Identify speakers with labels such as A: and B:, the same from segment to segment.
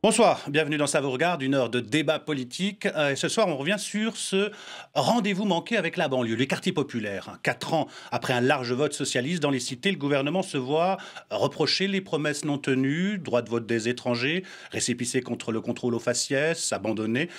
A: Bonsoir, bienvenue dans Ça vous regarde, une heure de débat politique. Et ce soir, on revient sur ce rendez-vous manqué avec la banlieue, les quartiers populaires. 4 ans après un large vote socialiste dans les cités, le gouvernement se voit reprocher les promesses non tenues, droit de vote des étrangers, récépissé contre le contrôle aux faciès, abandonné,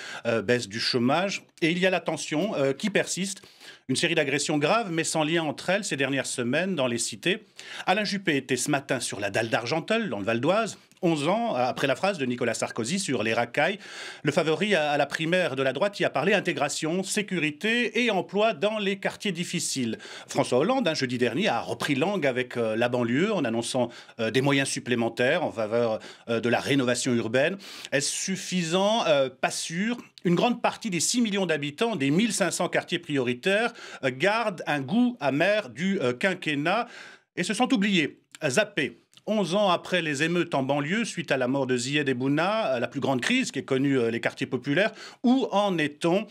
A: baisse du chômage. Et il y a la tension qui persiste. Une série d'agressions graves, mais sans lien entre elles ces dernières semaines dans les cités. Alain Juppé était ce matin sur la dalle d'Argenteuil, dans le Val d'Oise. 11 ans après la phrase de Nicolas Sarkozy sur les racailles, le favori à la primaire de la droite y a parlé intégration, sécurité et emploi dans les quartiers difficiles. François Hollande, jeudi dernier, a repris langue avec la banlieue en annonçant des moyens supplémentaires en faveur de la rénovation urbaine. Est-ce suffisant? Pas sûr. Une grande partie des 6 millions d'habitants des 1500 quartiers prioritaires gardent un goût amer du quinquennat et se sont oubliés, zappés. 11 ans après les émeutes en banlieue, suite à la mort de Zied Bouna, la plus grande crise qu'aient connue les quartiers populaires, où en est-on?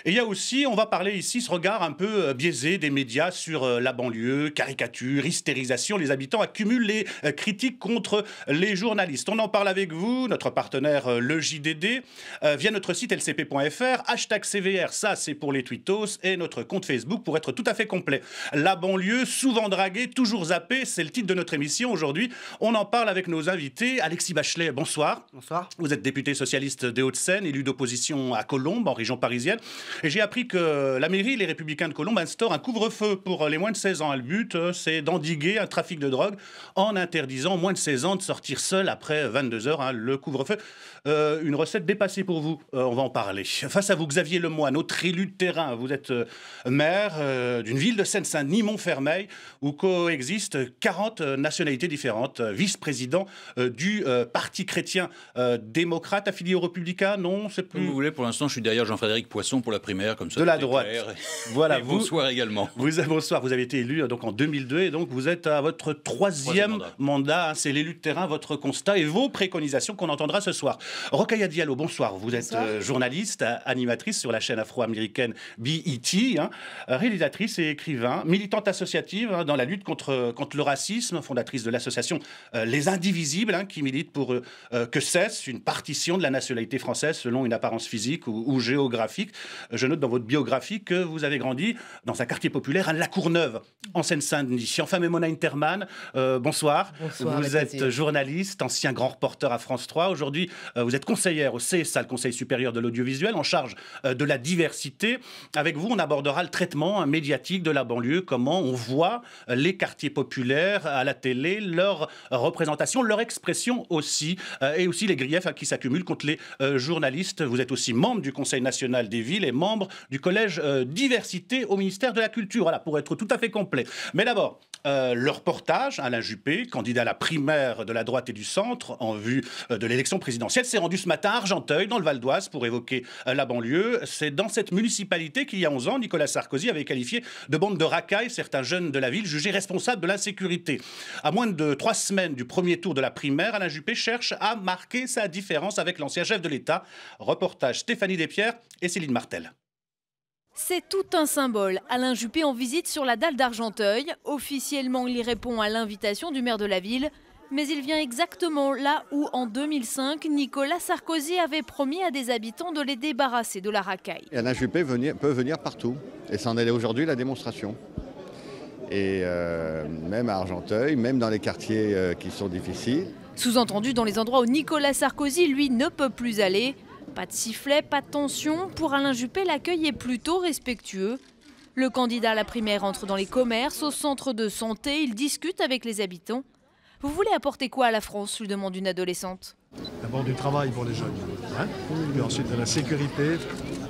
A: Et il y a aussi, on va parler ici, ce regard un peu biaisé des médias sur la banlieue, caricature, hystérisation. Les habitants accumulent les critiques contre les journalistes. On en parle avec vous, notre partenaire le JDD, via notre site lcp.fr, #CVR, ça c'est pour les tweetos, et notre compte Facebook pour être tout à fait complet. La banlieue, souvent draguée, toujours zappée, c'est le titre de notre émission aujourd'hui. On en parle avec nos invités. Alexis Bachelet, bonsoir.
B: Bonsoir.
A: Vous êtes député socialiste des Hauts-de-Seine, élu d'opposition à Colombes, en région parisienne. Et j'ai appris que la mairie, les Républicains de Colombes, instaurent un couvre-feu pour les moins de 16 ans. Le but, c'est d'endiguer un trafic de drogue en interdisant aux moins de 16 ans de sortir seul après 22 heures, le couvre-feu. Une recette dépassée pour vous, on va en parler. Face à vous, Xavier Lemoine, autre élu de terrain. Vous êtes maire d'une ville de Seine-Saint-Denis, Montfermeil, où coexistent 40 nationalités différentes. Vice-président du Parti chrétien démocrate, affilié aux Républicains. Non, c'est plus...
C: Comme vous voulez, pour l'instant, je suis derrière Jean-Frédéric Poisson pour la primaire, comme ça.
A: De la droite. Voilà.
C: Et bonsoir également.
A: Bonsoir, vous avez été élu donc en 2002 et donc vous êtes à votre troisième mandat. C'est l'élu de terrain, votre constat et vos préconisations qu'on entendra ce soir. Rokhaya Diallo, bonsoir. Vous êtes journaliste, animatrice sur la chaîne afro-américaine BET, réalisatrice et écrivain, militante associative dans la lutte contre le racisme, fondatrice de l'association Les Indivisibles, qui milite pour que cesse une partition de la nationalité française selon une apparence physique ou géographique. Je note dans votre biographie que vous avez grandi dans un quartier populaire à La Courneuve, en Seine-Saint-Denis. Enfin, Mona Interman, bonsoir.
B: Bonsoir.
A: Vous êtes journaliste, ancien grand reporter à France 3. Aujourd'hui, vous êtes conseillère au CSA, le Conseil supérieur de l'audiovisuel, en charge de la diversité. Avec vous, on abordera le traitement médiatique de la banlieue, comment on voit les quartiers populaires à la télé, leur représentation, leur expression aussi, et aussi les griefs qui s'accumulent contre les journalistes. Vous êtes aussi membre du Conseil national des villes et membre du collège diversité au ministère de la Culture. Voilà, pour être tout à fait complet. Mais d'abord, le reportage, Alain Juppé, candidat à la primaire de la droite et du centre en vue de l'élection présidentielle, s'est rendu ce matin à Argenteuil, dans le Val d'Oise, pour évoquer la banlieue. C'est dans cette municipalité qu'il y a 11 ans, Nicolas Sarkozy avait qualifié de bande de racailles certains jeunes de la ville jugés responsables de l'insécurité. À moins de 3 semaines du premier tour de la primaire, Alain Juppé cherche à marquer sa différence avec l'ancien chef de l'État. Reportage Stéphanie Despierres et Céline Martel.
D: C'est tout un symbole. Alain Juppé en visite sur la dalle d'Argenteuil. Officiellement, il répond à l'invitation du maire de la ville. Mais il vient exactement là où, en 2005, Nicolas Sarkozy avait promis à des habitants de les débarrasser de la racaille.
E: Alain Juppé peut venir partout. Et c'en est aujourd'hui la démonstration. Et même à Argenteuil, même dans les quartiers qui sont difficiles.
D: Sous-entendu dans les endroits où Nicolas Sarkozy, lui, ne peut plus aller. Pas de sifflet, pas de tension. Pour Alain Juppé, l'accueil est plutôt respectueux. Le candidat à la primaire entre dans les commerces, au centre de santé. Il discute avec les habitants. Vous voulez apporter quoi à la France, lui demande une adolescente.
F: D'abord du travail pour les jeunes, puis ensuite de la sécurité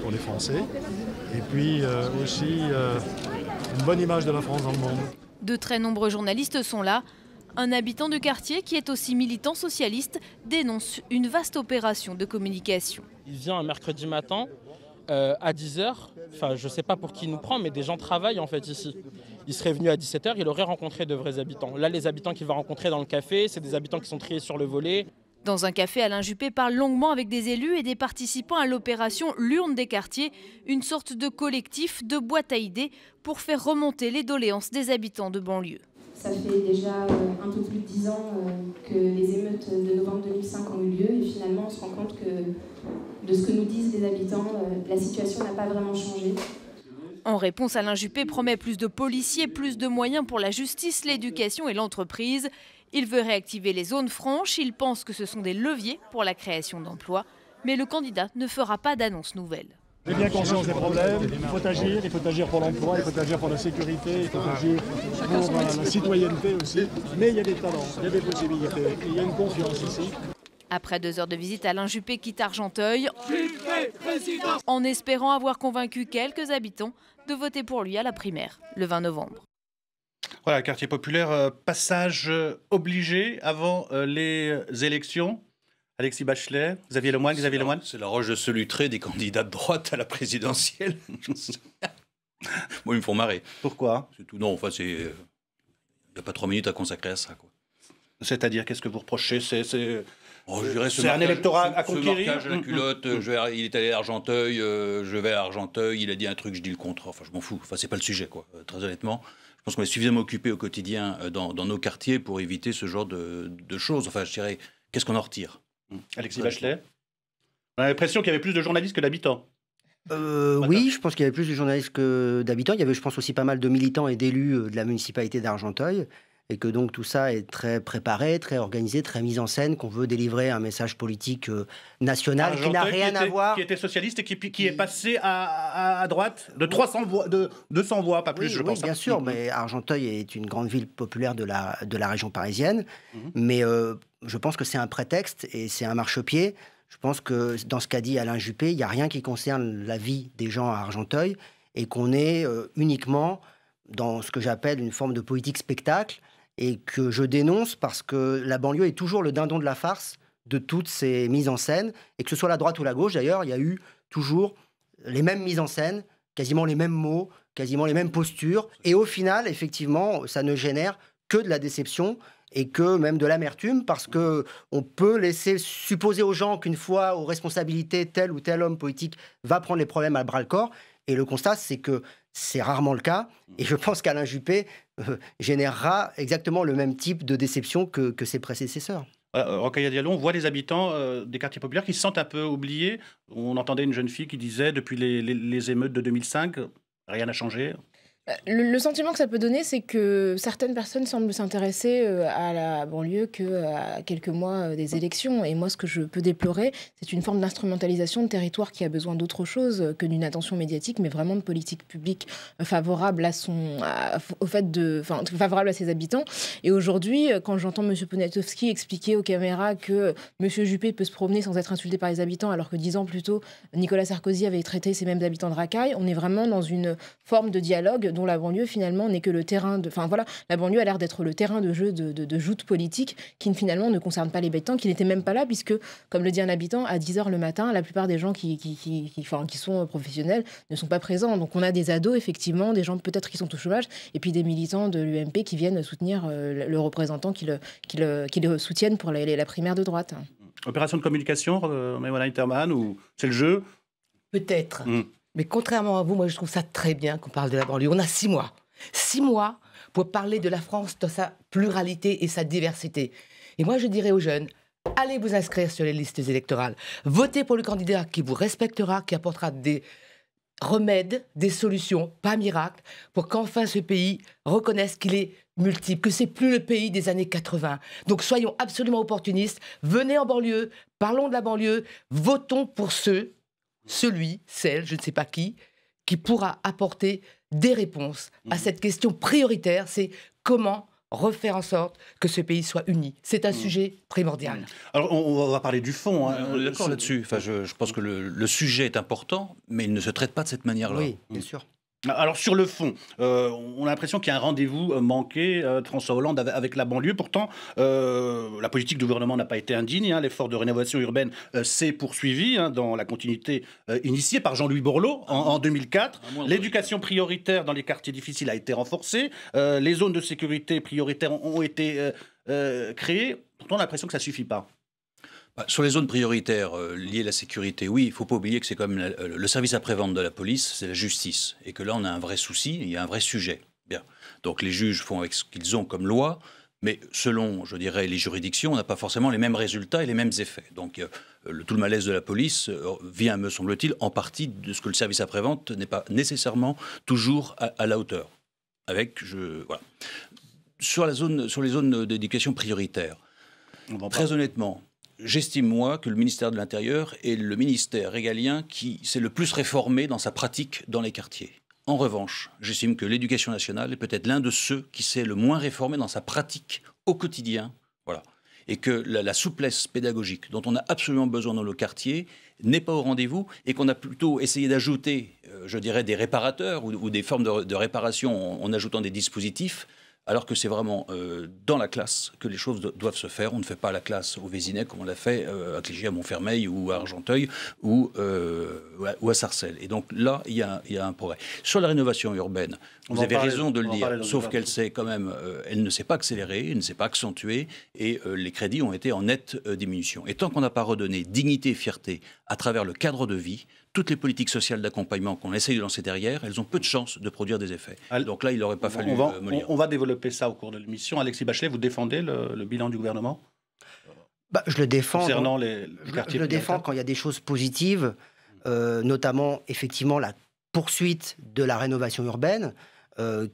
F: pour les Français, et puis aussi une bonne image de la France dans le monde.
D: De très nombreux journalistes sont là. Un habitant du quartier, qui est aussi militant socialiste, dénonce une vaste opération de communication.
G: Il vient un mercredi matin à 10h, enfin je ne sais pas pour qui il nous prend, mais des gens travaillent en fait ici. Il serait venu à 17h, il aurait rencontré de vrais habitants. Là, les habitants qu'il va rencontrer dans le café, c'est des habitants qui sont triés sur le volet.
D: Dans un café, Alain Juppé parle longuement avec des élus et des participants à l'opération L'Urne des quartiers, une sorte de collectif de boîte à idées pour faire remonter les doléances des habitants de banlieue.
B: Ça fait déjà un peu plus de 10 ans que les émeutes de novembre 2005 ont eu lieu et finalement on se rend compte que de ce que nous disent les habitants, la situation n'a pas vraiment changé.
D: En réponse, Alain Juppé promet plus de policiers, plus de moyens pour la justice, l'éducation et l'entreprise. Il veut réactiver les zones franches, il pense que ce sont des leviers pour la création d'emplois, mais le candidat ne fera pas d'annonce nouvelle.
F: J'ai bien conscience des problèmes, il faut agir pour l'emploi, il faut agir pour la sécurité, il faut agir pour la citoyenneté aussi. Mais il y a des talents, il y a des possibilités, il y a une confiance ici.
D: Après 2 heures de visite, Alain Juppé quitte Argenteuil en espérant avoir convaincu quelques habitants de voter pour lui à la primaire, le 20 novembre.
A: Voilà, quartier populaire, passage obligé avant les élections. Alexis Bachelet, Xavier Lemoyne.
C: C'est la roche de Solutré des candidats de droite à la présidentielle. Moi, ils me font marrer.
A: Pourquoi?
C: C'est tout. Non, enfin, il n'y a pas 3 minutes à consacrer à ça, quoi.
A: C'est-à-dire, qu'est-ce que vous reprochez? C'est
C: un
A: électorat à conquérir.
C: Ce marquage à la culotte, il est allé à Argenteuil, je vais à Argenteuil, il a dit un truc, je dis le contre. Enfin, je m'en fous. Enfin, c'est pas le sujet, quoi. Très honnêtement, je pense qu'on est suffisamment occupé au quotidien dans nos quartiers pour éviter ce genre de choses. Enfin, je dirais, qu'est-ce qu'on en retire?
A: Alexis Bachelet. On a l'impression qu'il y avait plus de journalistes que d'habitants.
H: Oui, je pense qu'il y avait plus de journalistes que d'habitants. Il y avait, je pense, aussi pas mal de militants et d'élus de la municipalité d'Argenteuil. Et que donc tout ça est très préparé, très organisé, très mis en scène, qu'on veut délivrer un message politique national qui n'a rien à voir.
A: Qui était socialiste et qui est passé à droite de 200 voix, pas plus, je pense.
H: Oui, bien sûr, mais Argenteuil est une grande ville populaire de la région parisienne. Mais je pense que c'est un prétexte et c'est un marchepied. Je pense que dans ce qu'a dit Alain Juppé, il n'y a rien qui concerne la vie des gens à Argenteuil et qu'on est uniquement dans ce que j'appelle une forme de politique spectacle et que je dénonce parce que la banlieue est toujours le dindon de la farce de toutes ces mises en scène, et que ce soit la droite ou la gauche d'ailleurs, il y a eu toujours les mêmes mises en scène, quasiment les mêmes mots, quasiment les mêmes postures, et au final, effectivement, ça ne génère que de la déception et que même de l'amertume, parce que on peut laisser supposer aux gens qu'une fois aux responsabilités, tel ou tel homme politique va prendre les problèmes à bras-le-corps, et le constat, c'est que c'est rarement le cas, et je pense qu'Alain Juppé générera exactement le même type de déception que ses prédécesseurs.
A: Rokhaya Diallo, on voit les habitants des quartiers populaires qui se sentent un peu oubliés. On entendait une jeune fille qui disait, depuis les émeutes de 2005, rien n'a changé.
I: Le sentiment que ça peut donner, c'est que certaines personnes semblent s'intéresser à la banlieue qu'à quelques mois des élections. Et moi, ce que je peux déplorer, c'est une forme d'instrumentalisation de territoire qui a besoin d'autre chose que d'une attention médiatique, mais vraiment de politique publique favorable favorable à ses habitants. Et aujourd'hui, quand j'entends M. Poniatowski expliquer aux caméras que M. Juppé peut se promener sans être insulté par les habitants, alors que 10 ans plus tôt, Nicolas Sarkozy avait traité ces mêmes habitants de racailles, on est vraiment dans une forme de dialogue dont la banlieue finalement n'est que le terrain de... Enfin voilà, la banlieue a l'air d'être le terrain de jeu de joutes politiques qui finalement ne concernent pas les habitants, qui n'étaient même pas là, puisque, comme le dit un habitant, à 10h le matin, la plupart des gens qui sont professionnels ne sont pas présents. Donc on a des ados, effectivement, des gens peut-être qui sont au chômage, et puis des militants de l'UMP qui viennent soutenir le représentant qui le soutiennent pour la primaire de droite.
A: Opération de communication, Maïmouna Interman, ou c'est le jeu?
J: Peut-être. Mais contrairement à vous, moi je trouve ça très bien qu'on parle de la banlieue. On a 6 mois. 6 mois pour parler de la France dans sa pluralité et sa diversité. Et moi je dirais aux jeunes, allez vous inscrire sur les listes électorales. Votez pour le candidat qui vous respectera, qui apportera des remèdes, des solutions, pas miracles, pour qu'enfin ce pays reconnaisse qu'il est multiple, que c'est plus le pays des années 80. Donc soyons absolument opportunistes, venez en banlieue, parlons de la banlieue, votons pour celui, celle, je ne sais pas qui pourra apporter des réponses à cette question prioritaire, c'est comment refaire en sorte que ce pays soit uni. C'est un sujet primordial.
A: Alors, on va parler du fond. Hein.
C: On est d'accord là-dessus. Enfin, je pense que le sujet est important, mais il ne se traite pas de cette manière-là.
H: Oui, bien sûr.
A: Alors sur le fond, on a l'impression qu'il y a un rendez-vous manqué de François Hollande avec la banlieue. Pourtant, la politique du gouvernement n'a pas été indigne. Hein. L'effort de rénovation urbaine s'est poursuivi dans la continuité initiée par Jean-Louis Borloo en 2004. L'éducation prioritaire dans les quartiers difficiles a été renforcée. Les zones de sécurité prioritaires ont été créées. Pourtant, on a l'impression que ça ne suffit pas.
C: Sur les zones prioritaires liées à la sécurité, oui, il ne faut pas oublier que c'est comme le service après-vente de la police, c'est la justice. Et que là, on a un vrai souci, il y a un vrai sujet. Bien. Donc les juges font avec ce qu'ils ont comme loi, mais selon, je dirais, les juridictions, on n'a pas forcément les mêmes résultats et les mêmes effets. Donc tout le malaise de la police vient, me semble-t-il, en partie de ce que le service après-vente n'est pas nécessairement toujours à la hauteur. Voilà. Sur les zones d'éducation prioritaire, très honnêtement, j'estime, moi, que le ministère de l'Intérieur est le ministère régalien qui s'est le plus réformé dans sa pratique dans les quartiers. En revanche, j'estime que l'éducation nationale est peut-être l'un de ceux qui s'est le moins réformé dans sa pratique au quotidien. Voilà. Et que la souplesse pédagogique dont on a absolument besoin dans nos quartiers n'est pas au rendez-vous et qu'on a plutôt essayé d'ajouter, je dirais, des réparateurs ou des formes de réparation en ajoutant des dispositifs, alors que c'est vraiment dans la classe que les choses doivent se faire. On ne fait pas la classe au Vésinet comme on l'a fait à Clichy, à Montfermeil ou à Argenteuil ou à Sarcelles. Et donc là, il y a un progrès. Sur la rénovation urbaine, vous avez raison de le dire, sauf qu'elle s'est quand même, elle ne s'est pas accélérée, elle ne s'est pas accentuée, et les crédits ont été en nette diminution. Et tant qu'on n'a pas redonné dignité et fierté à travers le cadre de vie, toutes les politiques sociales d'accompagnement qu'on essaye de lancer derrière, elles ont peu de chances de produire des effets. Donc là, il n'aurait pas fallu mollir.
A: On va développer ça au cours de l'émission. Alexis Bachelet, vous défendez le bilan du gouvernement ?
H: Je le défends.
A: Concernant les quartiers.
H: Je le défends quand il y a des choses positives, notamment effectivement la poursuite de la rénovation urbaine,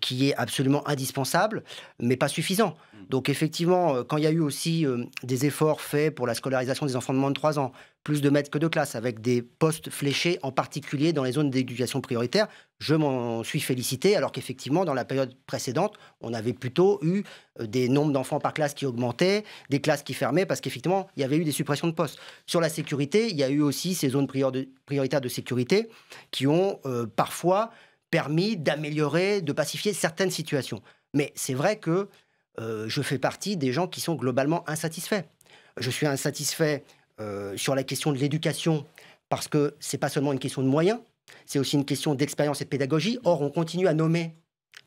H: qui est absolument indispensable, mais pas suffisant. Donc effectivement, quand il y a eu aussi des efforts faits pour la scolarisation des enfants de moins de 3 ans, plus de maîtres que de classe, avec des postes fléchés, en particulier dans les zones d'éducation prioritaire, je m'en suis félicité, alors qu'effectivement, dans la période précédente, on avait plutôt eu des nombres d'enfants par classe qui augmentaient, des classes qui fermaient, parce qu'effectivement, il y avait eu des suppressions de postes. Sur la sécurité, il y a eu aussi ces zones prioritaires de sécurité qui ont parfois permis d'améliorer, de pacifier certaines situations. Mais c'est vrai que je fais partie des gens qui sont globalement insatisfaits. Je suis insatisfait sur la question de l'éducation, parce que ce n'est pas seulement une question de moyens, c'est aussi une question d'expérience et de pédagogie. Or, on continue à nommer,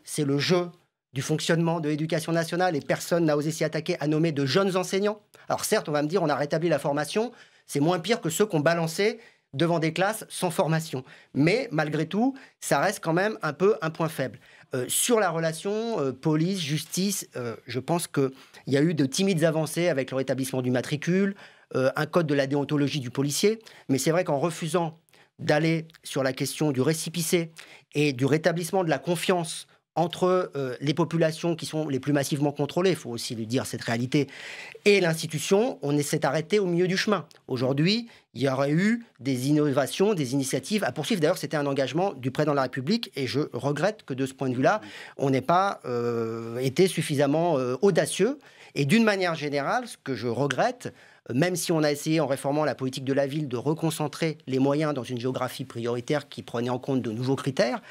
H: c'est le jeu du fonctionnement de l'éducation nationale, et personne n'a osé s'y attaquer, à nommer de jeunes enseignants. Alors certes, on va me dire, on a rétabli la formation, c'est moins pire que ceux qu'on balançait devant des classes sans formation. Mais malgré tout, ça reste quand même un peu un point faible. Sur la relation police-justice, je pense qu'il y a eu de timides avancées avec le rétablissement du matricule, un code de la déontologie du policier. Mais c'est vrai qu'en refusant d'aller sur la question du récépissé et du rétablissement de la confiance entre les populations qui sont les plus massivement contrôlées, il faut aussi lui dire cette réalité, et l'institution, on s'est arrêté au milieu du chemin. Aujourd'hui, il y aurait eu des innovations, des initiatives à poursuivre. D'ailleurs, c'était un engagement du président de la République, et je regrette que de ce point de vue-là, on n'ait pas été suffisamment audacieux. Et d'une manière générale, ce que je regrette, même si on a essayé, en réformant la politique de la ville, de reconcentrer les moyens dans une géographie prioritaire qui prenait en compte de nouveaux critères,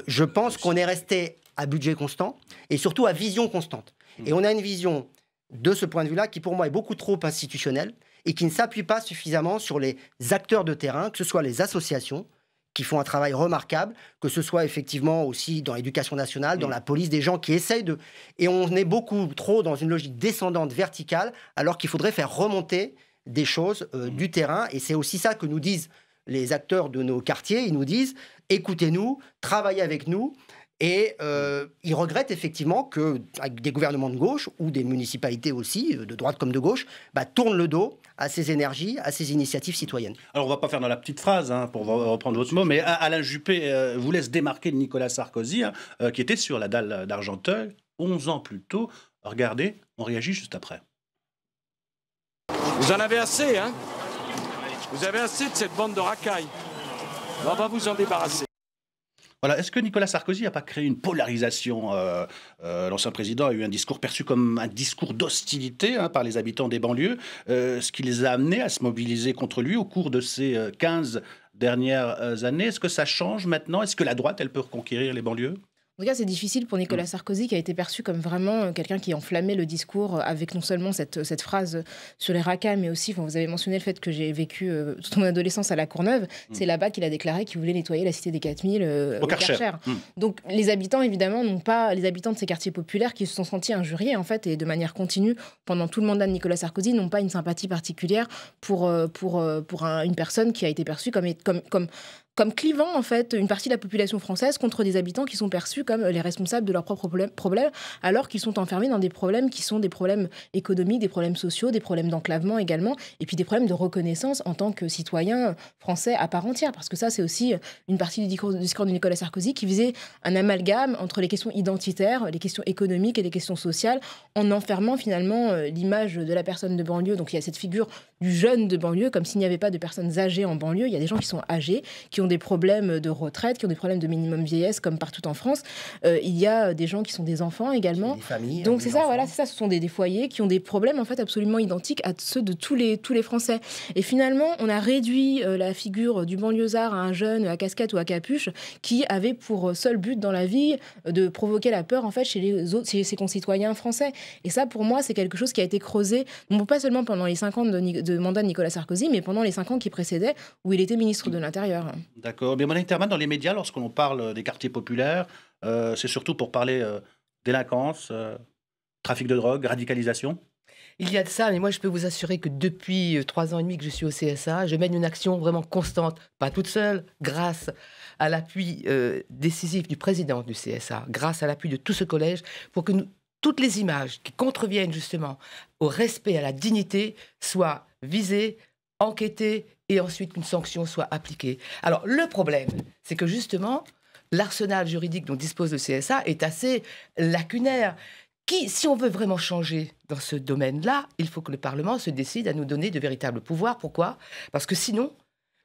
H: je pense qu'on est resté à budget constant et surtout à vision constante. Et on a une vision, de ce point de vue-là, qui pour moi est beaucoup trop institutionnelle et qui ne s'appuie pas suffisamment sur les acteurs de terrain, que ce soit les associations, qui font un travail remarquable, que ce soit effectivement aussi dans l'éducation nationale, dans la police, des gens qui essayent de... Et on est beaucoup trop dans une logique descendante, verticale, alors qu'il faudrait faire remonter des choses du terrain. Et c'est aussi ça que nous disent les acteurs de nos quartiers. Ils nous disent, écoutez-nous, travaillez avec nous. Et ils regrettent effectivement que des gouvernements de gauche, ou des municipalités aussi, de droite comme de gauche, tournent le dos à ces énergies, à ces initiatives citoyennes.
A: Alors on ne va pas faire dans la petite phrase, pour reprendre votre mot, mais Alain Juppé vous laisse démarquer de Nicolas Sarkozy, qui était sur la dalle d'Argenteuil 11 ans plus tôt. Regardez, on réagit juste après.
K: Vous en avez assez, hein? Vous avez assez de cette bande de racailles. On va vous en débarrasser.
A: Voilà. Est-ce que Nicolas Sarkozy n'a pas créé une polarisation L'ancien président a eu un discours perçu comme un discours d'hostilité par les habitants des banlieues, ce qui les a amenés à se mobiliser contre lui au cours de ces 15 dernières années. Est-ce que ça change maintenant? Est-ce que la droite, elle peut reconquérir les banlieues?
I: En tout cas, c'est difficile pour Nicolas Sarkozy, qui a été perçu comme vraiment quelqu'un qui enflammait le discours avec non seulement cette phrase sur les racailles, mais aussi, vous avez mentionné le fait que j'ai vécu toute mon adolescence à La Courneuve. C'est là-bas qu'il a déclaré qu'il voulait nettoyer la cité des 4000 au Karcher. Donc les habitants, évidemment, les habitants de ces quartiers populaires qui se sont sentis injuriés, en fait, et de manière continue, pendant tout le mandat de Nicolas Sarkozy, n'ont pas une sympathie particulière pour une personne qui a été perçue comme comme clivant en fait une partie de la population française contre des habitants qui sont perçus comme les responsables de leurs propres problèmes, alors qu'ils sont enfermés dans des problèmes qui sont des problèmes économiques, des problèmes sociaux, des problèmes d'enclavement également, et puis des problèmes de reconnaissance en tant que citoyen français à part entière, parce que ça c'est aussi une partie du discours de Nicolas Sarkozy qui visait un amalgame entre les questions identitaires, les questions économiques et les questions sociales, en enfermant finalement l'image de la personne de banlieue. Donc il y a cette figure du jeune de banlieue, comme s'il n'y avait pas de personnes âgées en banlieue. Il y a des gens qui sont âgés, qui ont des problèmes de retraite, qui ont des problèmes de minimum vieillesse, comme partout en France. Il y a des gens qui sont des enfants également.
H: Des familles.
I: Donc c'est ça, voilà, c'est ça. Ce sont des foyers qui ont des problèmes en fait absolument identiques à ceux de tous les Français. Et finalement, on a réduit la figure du banlieusard à un jeune à casquette ou à capuche qui avait pour seul but dans la vie de provoquer la peur en fait chez ses concitoyens français. Et ça, pour moi, c'est quelque chose qui a été creusé, non pas seulement pendant les 5 ans de mandat de Nicolas Sarkozy, mais pendant les 5 ans qui précédaient, où il était ministre de l'Intérieur.
A: D'accord. Mais Monique Terman, dans les médias, lorsqu'on parle des quartiers populaires, c'est surtout pour parler délinquance, trafic de drogue, radicalisation.
J: Il y a de ça, mais moi je peux vous assurer que depuis 3 ans et demi que je suis au CSA, je mène une action vraiment constante, pas toute seule, grâce à l'appui décisif du président du CSA, grâce à l'appui de tout ce collège, pour que toutes les images qui contreviennent justement au respect, à la dignité, soient visées, enquêtées et ensuite qu'une sanction soit appliquée. Alors le problème, c'est que justement, l'arsenal juridique dont dispose le CSA est assez lacunaire. Si on veut vraiment changer dans ce domaine-là, il faut que le Parlement se décide à nous donner de véritables pouvoirs. Pourquoi ? Parce que sinon,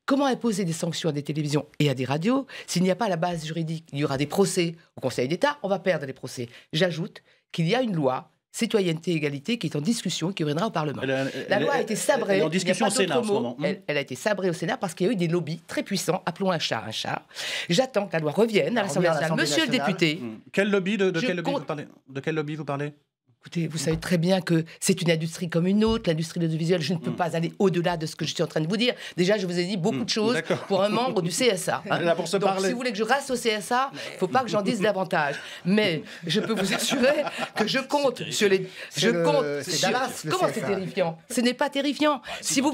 J: comment imposer des sanctions à des télévisions et à des radios s'il n'y a pas la base juridique ? Il y aura des procès au Conseil d'État, on va perdre les procès. J'ajoute qu'il y a une loi citoyenneté et égalité qui est en discussion, qui reviendra au Parlement. La loi a été sabrée.
A: Elle est en discussion au Sénat en ce moment.
J: Elle a été sabrée au Sénat parce qu'il y a eu des lobbies très puissants. Appelons un chat un chat. J'attends que la loi revienne à l'Assemblée nationale. Monsieur le député.
A: Quel lobby de quel lobby vous parlez ?
J: Écoutez, vous savez très bien que c'est une industrie comme une autre, l'industrie de l'audiovisuel. Je ne peux pas aller au-delà de ce que je suis en train de vous dire. Déjà, je vous ai dit beaucoup de choses pour un membre du CSA.
A: Là pour se
J: Donc,
A: parler.
J: si vous voulez que je reste au CSA, il ne faut pas que j'en dise davantage. Mais je peux vous assurer que je compte sur les... Comment c'est terrifiant ? Ce n'est pas terrifiant. Si vous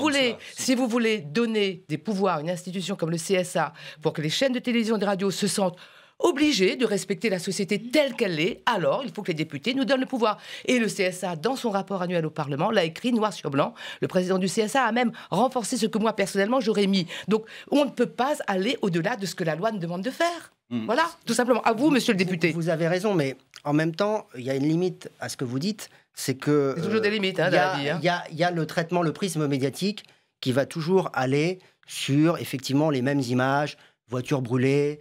J: voulez donner des pouvoirs à une institution comme le CSA pour que les chaînes de télévision et de radio se sentent obligés de respecter la société telle qu'elle est, alors il faut que les députés nous donnent le pouvoir. Et le CSA, dans son rapport annuel au Parlement, l'a écrit noir sur blanc. Le président du CSA a même renforcé ce que moi, personnellement, j'aurais mis. Donc, on ne peut pas aller au-delà de ce que la loi nous demande de faire. Voilà, tout simplement. À vous, monsieur le député.
H: Vous avez raison, mais en même temps, il y a une limite à ce que vous dites. C'est que...
J: Il y a toujours des limites dans la vie.
H: Il y a le traitement, le prisme médiatique qui va toujours aller sur, effectivement, les mêmes images, voitures brûlées,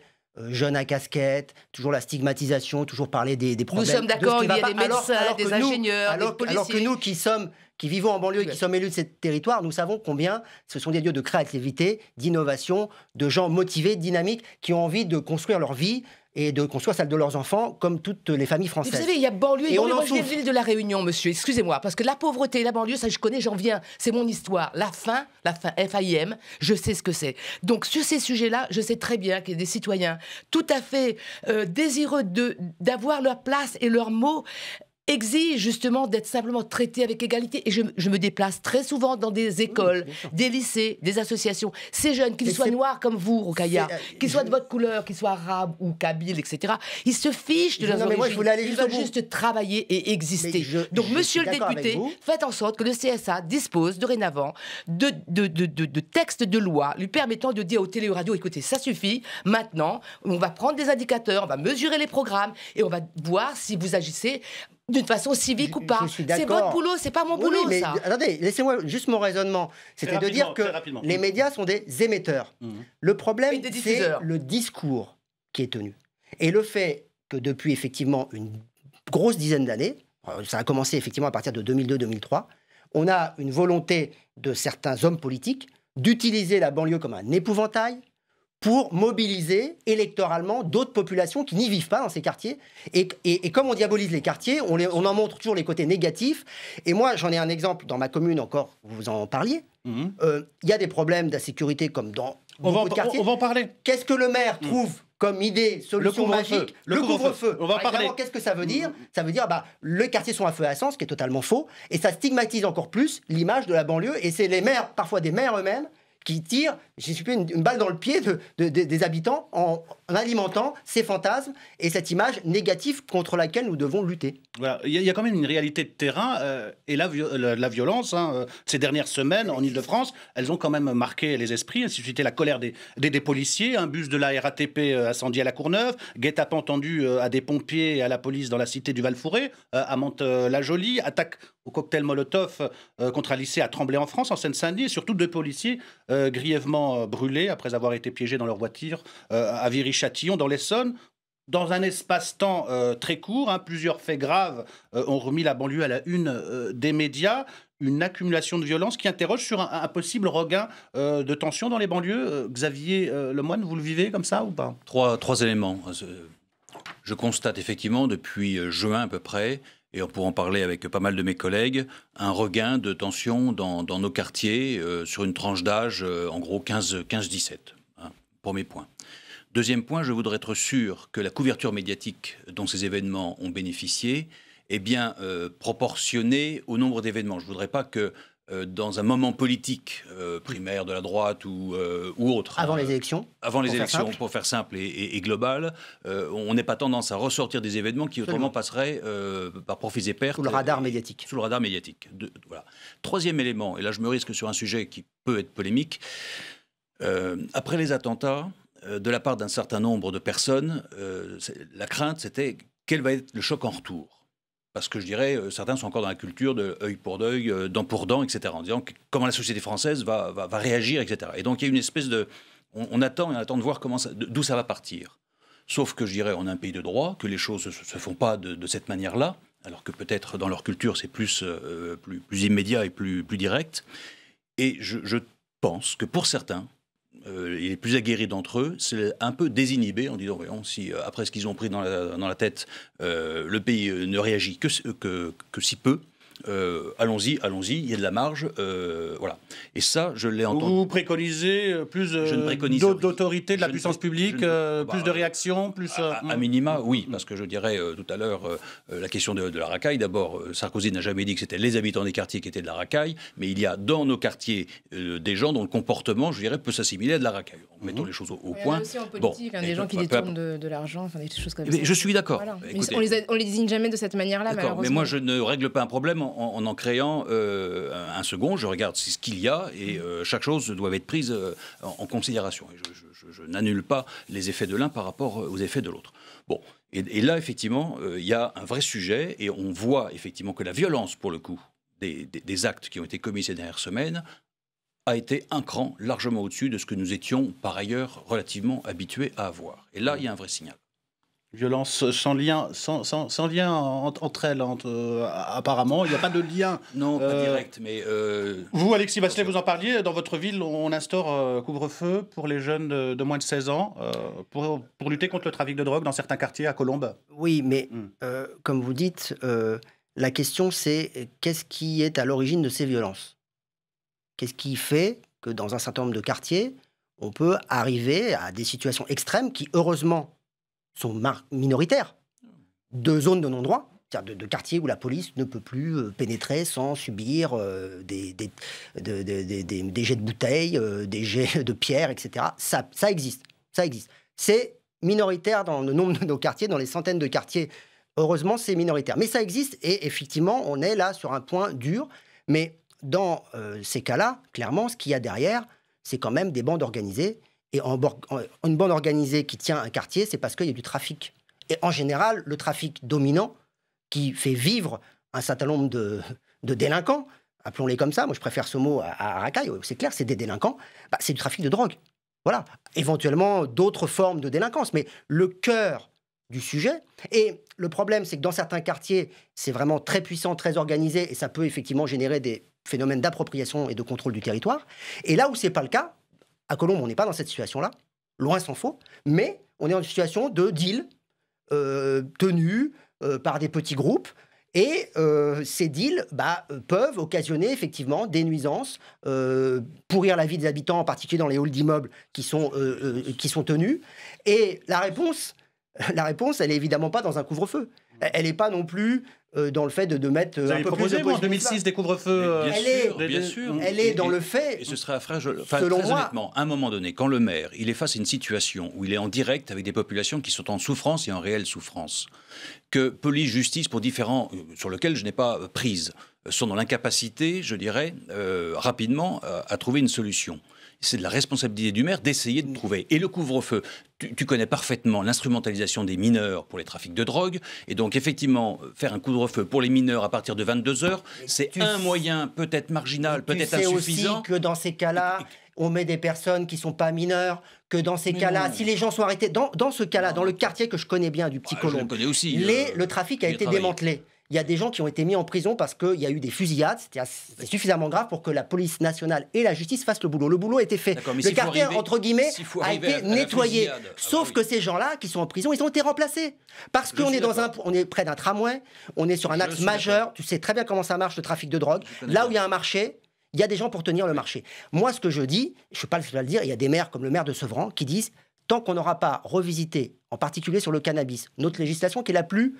H: jeunes à casquette, toujours la stigmatisation, toujours parler des problèmes.
J: Nous sommes d'accord, il y a des médecins, des ingénieurs, des policiers.
H: Alors que nous qui vivons en banlieue et qui sommes élus de ces territoires, nous savons combien ce sont des lieux de créativité, d'innovation, de gens motivés, dynamiques, qui ont envie de construire leur vie et de construire celle de leurs enfants, comme toutes les familles françaises.
J: Mais vous savez, il y a banlieue et banlieue. Moi, je viens de l'île de la Réunion, monsieur, excusez-moi, parce que la pauvreté, la banlieue, ça je connais, j'en viens, c'est mon histoire. La faim, FAIM, je sais ce que c'est. Donc, sur ces sujets-là, je sais très bien qu'il y a des citoyens tout à fait désireux d'avoir leur place et leur mot exige justement d'être simplement traité avec égalité. Et je me déplace très souvent dans des écoles, des lycées, des associations. Ces jeunes, qu'ils soient noirs comme vous, Rokhaya, qu'ils soient de votre couleur, qu'ils soient arabes ou kabyles, etc., ils se fichent de leurs origines. Ils veulent juste travailler et exister. Donc, monsieur le député, faites en sorte que le CSA dispose dorénavant de textes de loi lui permettant de dire aux télé et aux radios, écoutez, ça suffit, maintenant, on va prendre des indicateurs, on va mesurer les programmes et on va voir si vous agissez d'une façon civique ou pas. C'est votre boulot, c'est pas mon boulot,
H: mais
J: ça.
H: Attendez, laissez-moi juste mon raisonnement. C'était de dire que les médias sont des émetteurs. Le problème, c'est le discours qui est tenu. Et le fait que depuis effectivement une grosse dizaine d'années, ça a commencé effectivement à partir de 2002-2003, on a une volonté de certains hommes politiques d'utiliser la banlieue comme un épouvantail pour mobiliser électoralement d'autres populations qui n'y vivent pas dans ces quartiers. Et comme on diabolise les quartiers, on en montre toujours les côtés négatifs. Et moi, j'en ai un exemple dans ma commune encore, vous en parliez. Il y a des problèmes d'insécurité comme dans beaucoup de quartiers.
A: On va en parler.
H: Qu'est-ce que le maire trouve comme idée, solution magique? Le couvre-feu.
A: On va parler.
H: Qu'est-ce que ça veut dire? Ça veut dire le quartier sont un feu à sang, ce qui est totalement faux. Et ça stigmatise encore plus l'image de la banlieue. Et c'est les maires, parfois des maires eux-mêmes, qui tire, j'ai supprimé une balle dans le pied des habitants en alimentant ces fantasmes et cette image négative contre laquelle nous devons lutter.
A: Voilà. Il y a quand même une réalité de terrain et la violence, ces dernières semaines en Ile-de-France, elles ont quand même marqué les esprits, suscité la colère des policiers, un bus de la RATP incendié à la Courneuve, guet-apens tendu à des pompiers et à la police dans la cité du Val-Fouré, à Mantes-la-Jolie, attaque au cocktail Molotov contre un lycée à Tremblay en France, en Seine-Saint-Denis, et surtout 2 policiers grièvement brûlés après avoir été piégés dans leur voiture à Viry-Châtillon, dans l'Essonne. Dans un espace-temps très court, plusieurs faits graves ont remis la banlieue à la une des médias. Une accumulation de violence qui interroge sur un possible regain de tension dans les banlieues. Xavier Lemoine, vous le vivez comme ça ou pas ?
C: Trois éléments. Je constate effectivement depuis juin à peu près, et on pourra en parler avec pas mal de mes collègues, un regain de tension dans nos quartiers sur une tranche d'âge en gros 15-17. Premier point. Deuxième point, je voudrais être sûr que la couverture médiatique dont ces événements ont bénéficié est bien proportionnée au nombre d'événements. Je ne voudrais pas que dans un moment politique primaire de la droite ou autre...
H: Avant les élections.
C: Avant les élections, pour faire simple et global, on n'ait pas tendance à ressortir des événements qui autrement passeraient par profits et pertes.
H: Sous le radar médiatique.
C: Sous le radar médiatique. Voilà. Troisième élément, et là je me risque sur un sujet qui peut être polémique, après les attentats, de la part d'un certain nombre de personnes, la crainte c'était quel va être le choc en retour. Parce que je dirais, certains sont encore dans la culture de œil pour œil, dent pour dent, etc. En disant comment la société française va réagir, etc. Et donc il y a une espèce de... On attend de voir d'où ça va partir. Sauf que je dirais, on a un pays de droit, que les choses ne se font pas de cette manière-là, alors que peut-être dans leur culture c'est plus immédiat et plus direct. Et je pense que pour certains, les plus aguerris d'entre eux, c'est un peu désinhibé en disant, voyons, si après ce qu'ils ont pris dans la tête, le pays ne réagit que si peu, allons-y, il y a de la marge, voilà. Et ça, je l'ai entendu.
A: Vous préconisez plus d'autorité de la puissance publique, plus de réaction, plus...
C: À minima, oui, parce que je dirais tout à l'heure, la question de la racaille, d'abord, Sarkozy n'a jamais dit que c'était les habitants des quartiers qui étaient de la racaille, mais il y a dans nos quartiers des gens dont le comportement, je dirais, peut s'assimiler à de la racaille. Mettons les choses au point.
I: Il y a aussi en politique, des gens qui détournent de l'argent, des choses comme ça.
C: Je suis d'accord.
I: Voilà. On les désigne jamais de cette manière-là, malheureusement.
C: Mais moi, je ne règle pas un problème en créant un second. Je regarde ce qu'il y a et chaque chose doit être prise en considération. Et je n'annule pas les effets de l'un par rapport aux effets de l'autre. Bon, et là, effectivement, il y a un vrai sujet et on voit effectivement que la violence, pour le coup, des actes qui ont été commis ces dernières semaines a été un cran largement au-dessus de ce que nous étions par ailleurs relativement habitués à avoir. Et là, il y a un vrai signal.
A: Violence sans lien entre elles, apparemment. Il n'y a pas de lien.
C: Non, pas direct, mais...
A: Vous, Alexis Basselet, vous en parliez. Dans votre ville, on instaure couvre-feu pour les jeunes de moins de 16 ans pour lutter contre le trafic de drogue dans certains quartiers à Colombes.
H: Oui, mais comme vous dites, la question c'est qu'est-ce qui est à l'origine de ces violences ? Qu'est-ce qui fait que dans un certain nombre de quartiers, on peut arriver à des situations extrêmes qui, heureusement, sont minoritaires, de zones de non-droit, c'est-à-dire de quartiers où la police ne peut plus pénétrer sans subir des jets de bouteilles, des jets de pierres, etc. Ça existe. C'est minoritaire dans le nombre de nos quartiers, dans les centaines de quartiers. Heureusement, c'est minoritaire. Mais ça existe et effectivement, on est là sur un point dur. Mais dans ces cas-là, clairement, ce qu'il y a derrière, c'est quand même des bandes organisées. Et une bande organisée qui tient un quartier, c'est parce qu'il y a du trafic. Et en général, le trafic dominant, qui fait vivre un certain nombre de délinquants, appelons-les comme ça, moi je préfère ce mot à racaille, c'est clair, c'est des délinquants, c'est du trafic de drogue. Voilà. Éventuellement, d'autres formes de délinquance. Mais le cœur du sujet, et le problème, c'est que dans certains quartiers, c'est vraiment très puissant, très organisé, et ça peut effectivement générer des phénomènes d'appropriation et de contrôle du territoire. Et là où c'est pas le cas, à Colombes, on n'est pas dans cette situation-là, loin s'en faut, mais on est dans une situation de deal tenus par des petits groupes, et ces deals peuvent occasionner effectivement des nuisances, pourrir la vie des habitants, en particulier dans les halls d'immeubles qui sont tenus. Et la réponse, elle n'est évidemment pas dans un couvre-feu. Elle n'est pas non plus dans le fait de mettre
A: Vous avez proposé, en 2006, des couvre-feux.
C: Bien sûr.
H: Elle est dans le fait.
C: Et ce serait selon moi, honnêtement, à un moment donné, quand le maire il est face à une situation où il est en direct avec des populations qui sont en souffrance et en réelle souffrance, que police, justice, pour différents sur lesquels je n'ai pas prise, sont dans l'incapacité, je dirais, rapidement à trouver une solution. C'est de la responsabilité du maire d'essayer de trouver. Et le couvre-feu, tu connais parfaitement l'instrumentalisation des mineurs pour les trafics de drogue. Et donc, effectivement, faire un couvre-feu pour les mineurs à partir de 22h, c'est un moyen peut-être marginal, peut-être insuffisant.
H: Tu sais aussi que dans ces cas-là, on met des personnes qui ne sont pas mineures, que dans ces cas-là, si les gens sont arrêtés, dans ce cas-là, dans le quartier que je connais bien, du Petit Colombe, le trafic a été démantelé. Il y a des gens qui ont été mis en prison parce qu'il y a eu des fusillades. C'est suffisamment grave pour que la police nationale et la justice fassent le boulot. Le boulot a été fait. Le quartier, entre guillemets, a été nettoyé. Sauf que ces gens-là qui sont en prison, ils ont été remplacés. Parce qu'on est près d'un tramway, on est sur un axe majeur. Tu sais très bien comment ça marche, le trafic de drogue. Là où il y a un marché, il y a des gens pour tenir le marché. Moi, ce que je dis, je ne suis pas le seul à le dire, il y a des maires comme le maire de Sevran qui disent tant qu'on n'aura pas revisité, en particulier sur le cannabis, notre législation qui est la plus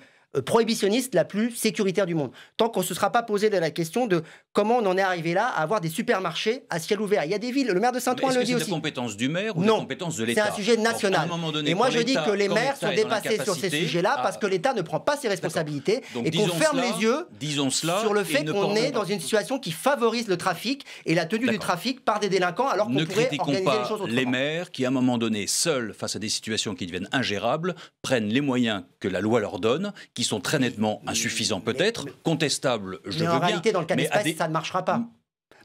H: prohibitionniste, la plus sécuritaire du monde. Tant qu'on ne se sera pas posé la question de comment on en est arrivé là à avoir des supermarchés à ciel ouvert. Il y a des villes, le maire de Saint-Ouen le dit aussi.
C: Est-ce que c'est des compétences du maire ou des compétences de l'État?
H: C'est un sujet national. Et moi je dis que les maires sont dépassés sur ces sujets-là parce que l'État ne prend pas ses responsabilités et qu'on ferme les yeux sur le fait qu'on est dans une situation qui favorise le trafic et la tenue du trafic par des délinquants alors qu'on pourrait organiser les choses autrement.
C: Les maires qui, à un moment donné, seuls, face à des situations qui deviennent ingérables, prennent les moyens que la loi leur donne, qui sont très nettement insuffisants peut-être, contestables, je veux bien.
H: Mais en réalité, dans le cas d'espèce, ça ne marchera pas.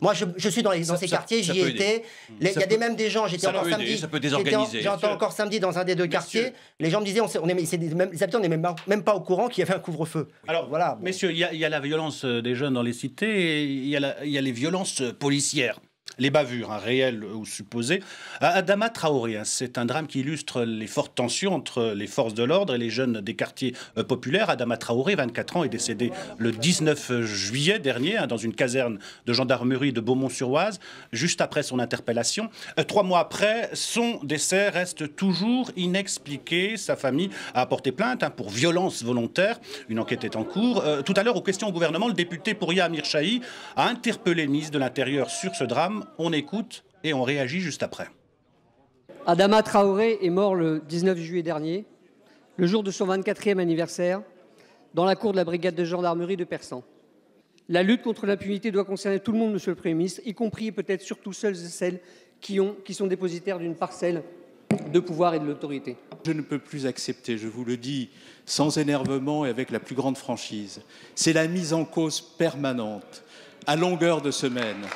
H: Moi, je suis dans ces quartiers, j'y ai été. Il y a même des gens, j'étais encore samedi.
C: Ça peut désorganiser.
H: J'entends encore samedi dans un des deux quartiers. Les gens me disaient, les habitants n'étaient même pas au courant qu'il y avait un couvre-feu.
A: Alors, voilà. Messieurs, il y a la violence des jeunes dans les cités et il y a les violences policières. Les bavures, réelles ou supposées. Adama Traoré, c'est un drame qui illustre les fortes tensions entre les forces de l'ordre et les jeunes des quartiers populaires. Adama Traoré, 24 ans, est décédé le 19 juillet dernier dans une caserne de gendarmerie de Beaumont-sur-Oise, juste après son interpellation. 3 mois après, son décès reste toujours inexpliqué. Sa famille a porté plainte pour violence volontaire. Une enquête est en cours. Tout à l'heure, aux questions au gouvernement, le député Pouria Amirchahi a interpellé le ministre de l'Intérieur sur ce drame. On écoute et on réagit juste après.
L: Adama Traoré est mort le 19 juillet dernier, le jour de son 24e anniversaire, dans la cour de la brigade de gendarmerie de Persan. La lutte contre l'impunité doit concerner tout le monde, Monsieur le Premier ministre, y compris et peut-être surtout ceux et celles qui sont dépositaires d'une parcelle de pouvoir et de l'autorité.
M: Je ne peux plus accepter, je vous le dis, sans énervement et avec la plus grande franchise. C'est la mise en cause permanente, à longueur de semaine,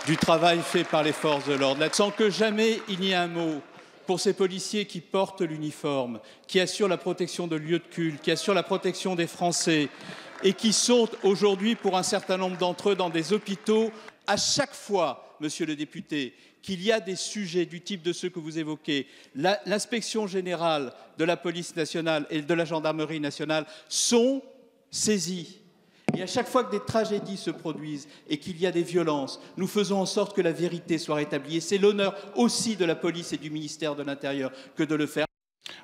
M: du travail fait par les forces de l'ordre, sans que jamais il n'y ait un mot pour ces policiers qui portent l'uniforme, qui assurent la protection de lieux de culte, qui assurent la protection des Français et qui sont aujourd'hui, pour un certain nombre d'entre eux, dans des hôpitaux. À chaque fois, monsieur le député, qu'il y a des sujets du type de ceux que vous évoquez, l'inspection générale de la police nationale et de la gendarmerie nationale sont saisies. Et à chaque fois que des tragédies se produisent et qu'il y a des violences, nous faisons en sorte que la vérité soit rétablie. Et c'est l'honneur aussi de la police et du ministère de l'Intérieur que de le faire.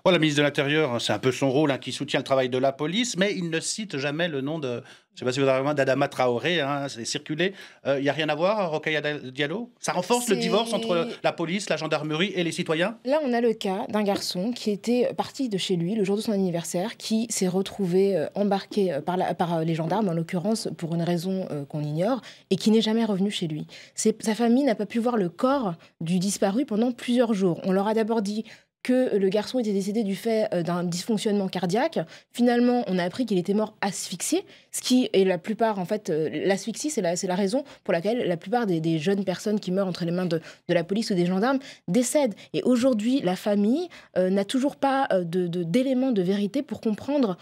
A: Voilà, le ministre de l'Intérieur, c'est un peu son rôle, qui soutient le travail de la police, mais il ne cite jamais le nom de, je ne sais pas si vous avez d'Adama Traoré, c'est circulé. Il n'y a rien à voir, Rokhaya Diallo? Ça renforce le divorce entre la police, la gendarmerie et les citoyens?
I: Là, on a le cas d'un garçon qui était parti de chez lui le jour de son anniversaire, qui s'est retrouvé embarqué par les gendarmes, en l'occurrence pour une raison qu'on ignore, et qui n'est jamais revenu chez lui. Sa famille n'a pas pu voir le corps du disparu pendant plusieurs jours. On leur a d'abord dit que le garçon était décédé du fait d'un dysfonctionnement cardiaque. Finalement, on a appris qu'il était mort asphyxié, ce qui est la plupart, en fait, l'asphyxie, c'est la raison pour laquelle la plupart des jeunes personnes qui meurent entre les mains de la police ou des gendarmes décèdent. Et aujourd'hui, la famille n'a toujours pas d'éléments de vérité pour comprendre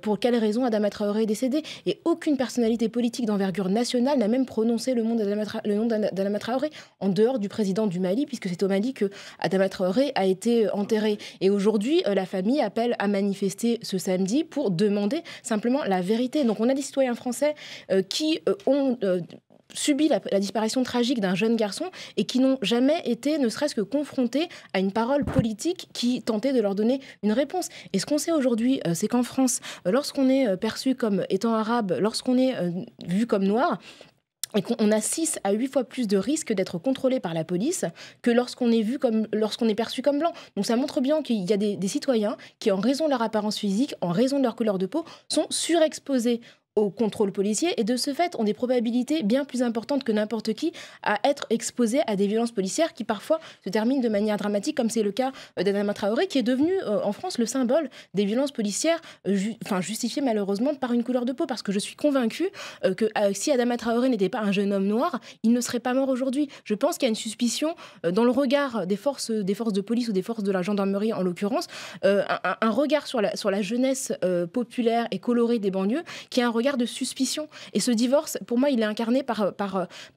I: pour quelle raison Adama Traoré est décédé. Et aucune personnalité politique d'envergure nationale n'a même prononcé le nom d'Adama Traoré, en dehors du président du Mali, puisque c'est au Mali que Adama Traoré a été enterré. Et aujourd'hui, la famille appelle à manifester ce samedi pour demander simplement la vérité. Donc on a des citoyens français qui ont subi la disparition tragique d'un jeune garçon et qui n'ont jamais été, ne serait-ce que confrontés à une parole politique qui tentait de leur donner une réponse. Et ce qu'on sait aujourd'hui, c'est qu'en France, lorsqu'on est perçu comme étant arabe, lorsqu'on est vu comme noir, et qu'on a 6 à 8 fois plus de risques d'être contrôlé par la police que lorsqu'on est perçu comme blanc. Donc ça montre bien qu'il y a des citoyens qui, en raison de leur apparence physique, en raison de leur couleur de peau, sont surexposés au contrôle policier et de ce fait ont des probabilités bien plus importantes que n'importe qui à être exposés à des violences policières qui parfois se terminent de manière dramatique, comme c'est le cas d'Adama Traoré, qui est devenu en France le symbole des violences policières justifiées malheureusement par une couleur de peau, parce que je suis convaincue que si Adama Traoré n'était pas un jeune homme noir, il ne serait pas mort aujourd'hui. Je pense qu'il y a une suspicion dans le regard des forces de police ou des forces de la gendarmerie en l'occurrence, un regard sur la jeunesse populaire et colorée des banlieues qui est un regard de suspicion. Et ce divorce, pour moi, il est incarné par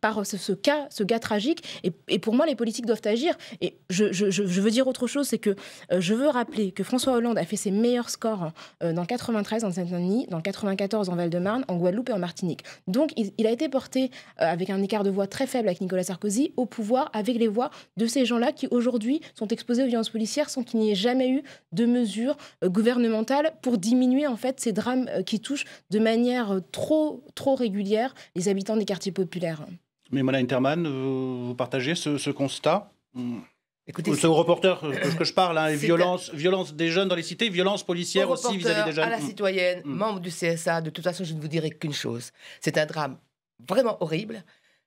I: ce gars tragique. Et pour moi, les politiques doivent agir. Et je veux dire autre chose, c'est que je veux rappeler que François Hollande a fait ses meilleurs scores dans le 93 en Seine-Saint-Denis, dans le 94 en Val-de-Marne, en Guadeloupe et en Martinique. Donc, il a été porté avec un écart de voix très faible avec Nicolas Sarkozy au pouvoir, avec les voix de ces gens-là qui aujourd'hui sont exposés aux violences policières sans qu'il n'y ait jamais eu de mesures gouvernementales pour diminuer en fait ces drames qui touchent de manière trop régulière les habitants des quartiers populaires.
A: Mais Mona Interman, vous partagez ce constat?
J: Écoutez,
A: c'est au reporter que je parle, hein, violence des jeunes dans les cités, violence policière aussi vis-à-vis des jeunes.
J: À la citoyenne, membre du CSA, de toute façon, je ne vous dirai qu'une chose. C'est un drame vraiment horrible.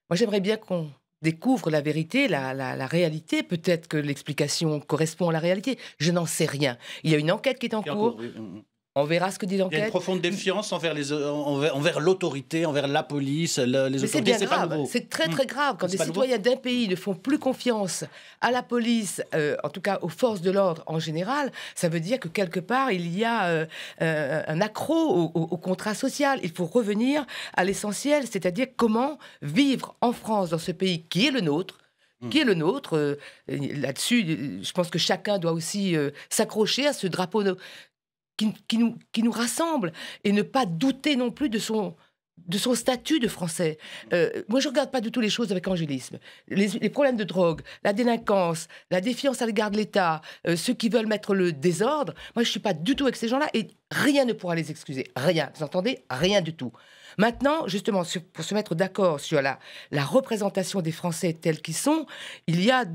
J: Moi, j'aimerais bien qu'on découvre la vérité, la réalité. Peut-être que l'explication correspond à la réalité. Je n'en sais rien. Il y a une enquête qui est en cours. Oui. On verra ce que dit l'enquête.
A: Il y a une profonde défiance envers l'autorité, envers la police, les autorités.
J: Mais c'est bien grave, c'est très très grave. Quand des citoyens d'un pays ne font plus confiance à la police, en tout cas aux forces de l'ordre en général, ça veut dire que quelque part il y a un accroc au contrat social. Il faut revenir à l'essentiel, c'est-à-dire comment vivre en France, dans ce pays qui est le nôtre, là-dessus, je pense que chacun doit aussi s'accrocher à ce drapeau qui nous rassemble et ne pas douter non plus de son statut de Français. Moi, je ne regarde pas du tout les choses avec angélisme. Les problèmes de drogue, la délinquance, la défiance à l'égard de l'État, ceux qui veulent mettre le désordre, moi, je ne suis pas du tout avec ces gens-là et rien ne pourra les excuser. Rien. Vous entendez? Rien du tout. Maintenant, justement, pour se mettre d'accord sur la représentation des Français tels qu'ils sont, il y a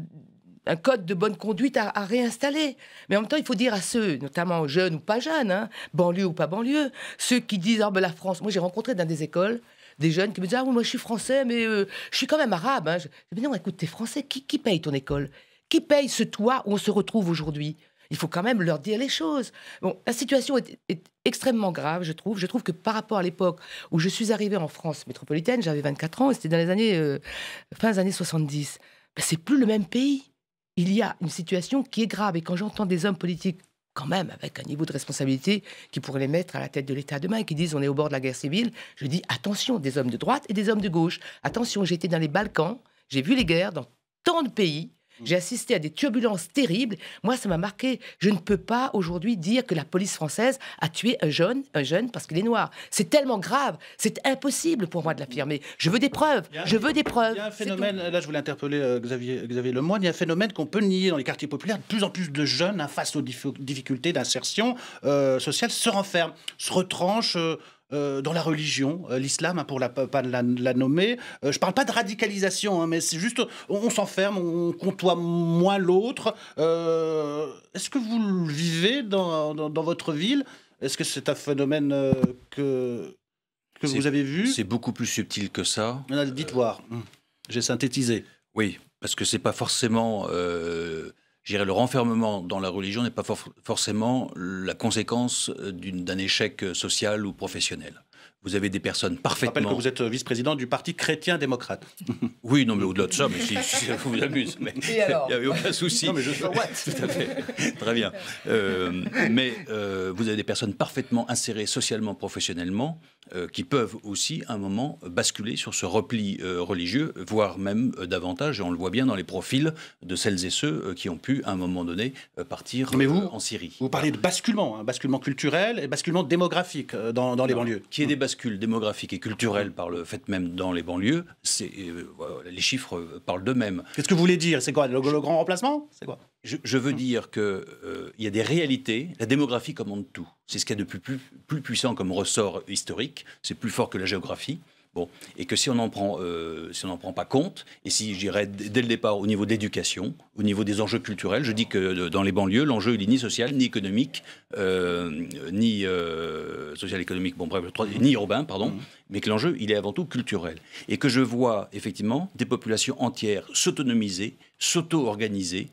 J: un code de bonne conduite à réinstaller. Mais en même temps, il faut dire à ceux, notamment jeunes ou pas jeunes, hein, banlieue ou pas banlieue, ceux qui disent « Ah ben la France ». Moi, j'ai rencontré dans des écoles des jeunes qui me disent « Ah oui, moi je suis français, mais je suis quand même arabe. Hein. » Je dis « Non, écoute, t'es français, qui paye ton école? Qui paye ce toit où on se retrouve aujourd'hui ?» Il faut quand même leur dire les choses. Bon, la situation est extrêmement grave, je trouve. Je trouve que par rapport à l'époque où je suis arrivée en France métropolitaine, j'avais 24 ans, et c'était dans les années fin des années 70, ben, c'est plus le même pays. Il y a une situation qui est grave. Et quand j'entends des hommes politiques, quand même, avec un niveau de responsabilité, qui pourraient les mettre à la tête de l'État demain, et qui disent on est au bord de la guerre civile, je dis attention, des hommes de droite et des hommes de gauche. Attention, j'étais dans les Balkans, j'ai vu les guerres dans tant de pays, j'ai assisté à des turbulences terribles. Moi, ça m'a marqué. Je ne peux pas aujourd'hui dire que la police française a tué un jeune parce qu'il est noir. C'est tellement grave. C'est impossible pour moi de l'affirmer. Je veux des preuves. Il y a
A: un phénomène, là je voulais interpeller Xavier Lemoine, il y a un phénomène qu'on peut nier dans les quartiers populaires. De plus en plus de jeunes, face aux difficultés d'insertion sociale, se renferment, se retranchent dans la religion, l'islam, hein, pour pas la nommer. Je ne parle pas de radicalisation, hein, mais c'est juste, on s'enferme, on côtoie moins l'autre. Est-ce que vous le vivez dans votre ville? Est-ce que c'est un phénomène que vous avez vu?
C: C'est beaucoup plus subtil que ça.
A: Dites voir, j'ai synthétisé.
C: Oui, parce que c'est pas forcément... Je dirais, le renfermement dans la religion n'est pas forcément la conséquence d'un échec social ou professionnel. Vous avez des personnes parfaitement...
A: Je rappelle que vous êtes vice-président du Parti chrétien-démocrate.
C: Oui, non, mais au-delà de ça, mais si ça vous amuse. Mais il n'y avait aucun souci.
A: Non, mais je...
C: Tout à fait. Très bien. Mais vous avez des personnes parfaitement insérées socialement, professionnellement, qui peuvent aussi, à un moment, basculer sur ce repli religieux, voire même davantage, et on le voit bien dans les profils de celles et ceux qui ont pu, à un moment donné, partir en Syrie.
A: Vous parlez de basculement, hein, basculement culturel et basculement démographique dans les banlieues.
C: Qui est des bascule démographique et culturelle par le fait même dans les banlieues, les chiffres parlent d'eux-mêmes.
A: Qu'est-ce que vous voulez dire? C'est quoi, le grand remplacement? C'est quoi?
C: Je veux dire qu'il y a des réalités, la démographie commande tout. C'est ce qu'il y a de plus puissant comme ressort historique, c'est plus fort que la géographie. Bon, et que si on n'en prend pas compte, et si je dirais dès le départ au niveau de l'éducation, au niveau des enjeux culturels, je dis que dans les banlieues, l'enjeu il est ni social, ni économique, ni social-économique, bon bref, ni urbain, pardon, mais que l'enjeu il est avant tout culturel. Et que je vois effectivement des populations entières s'autonomiser, s'auto-organiser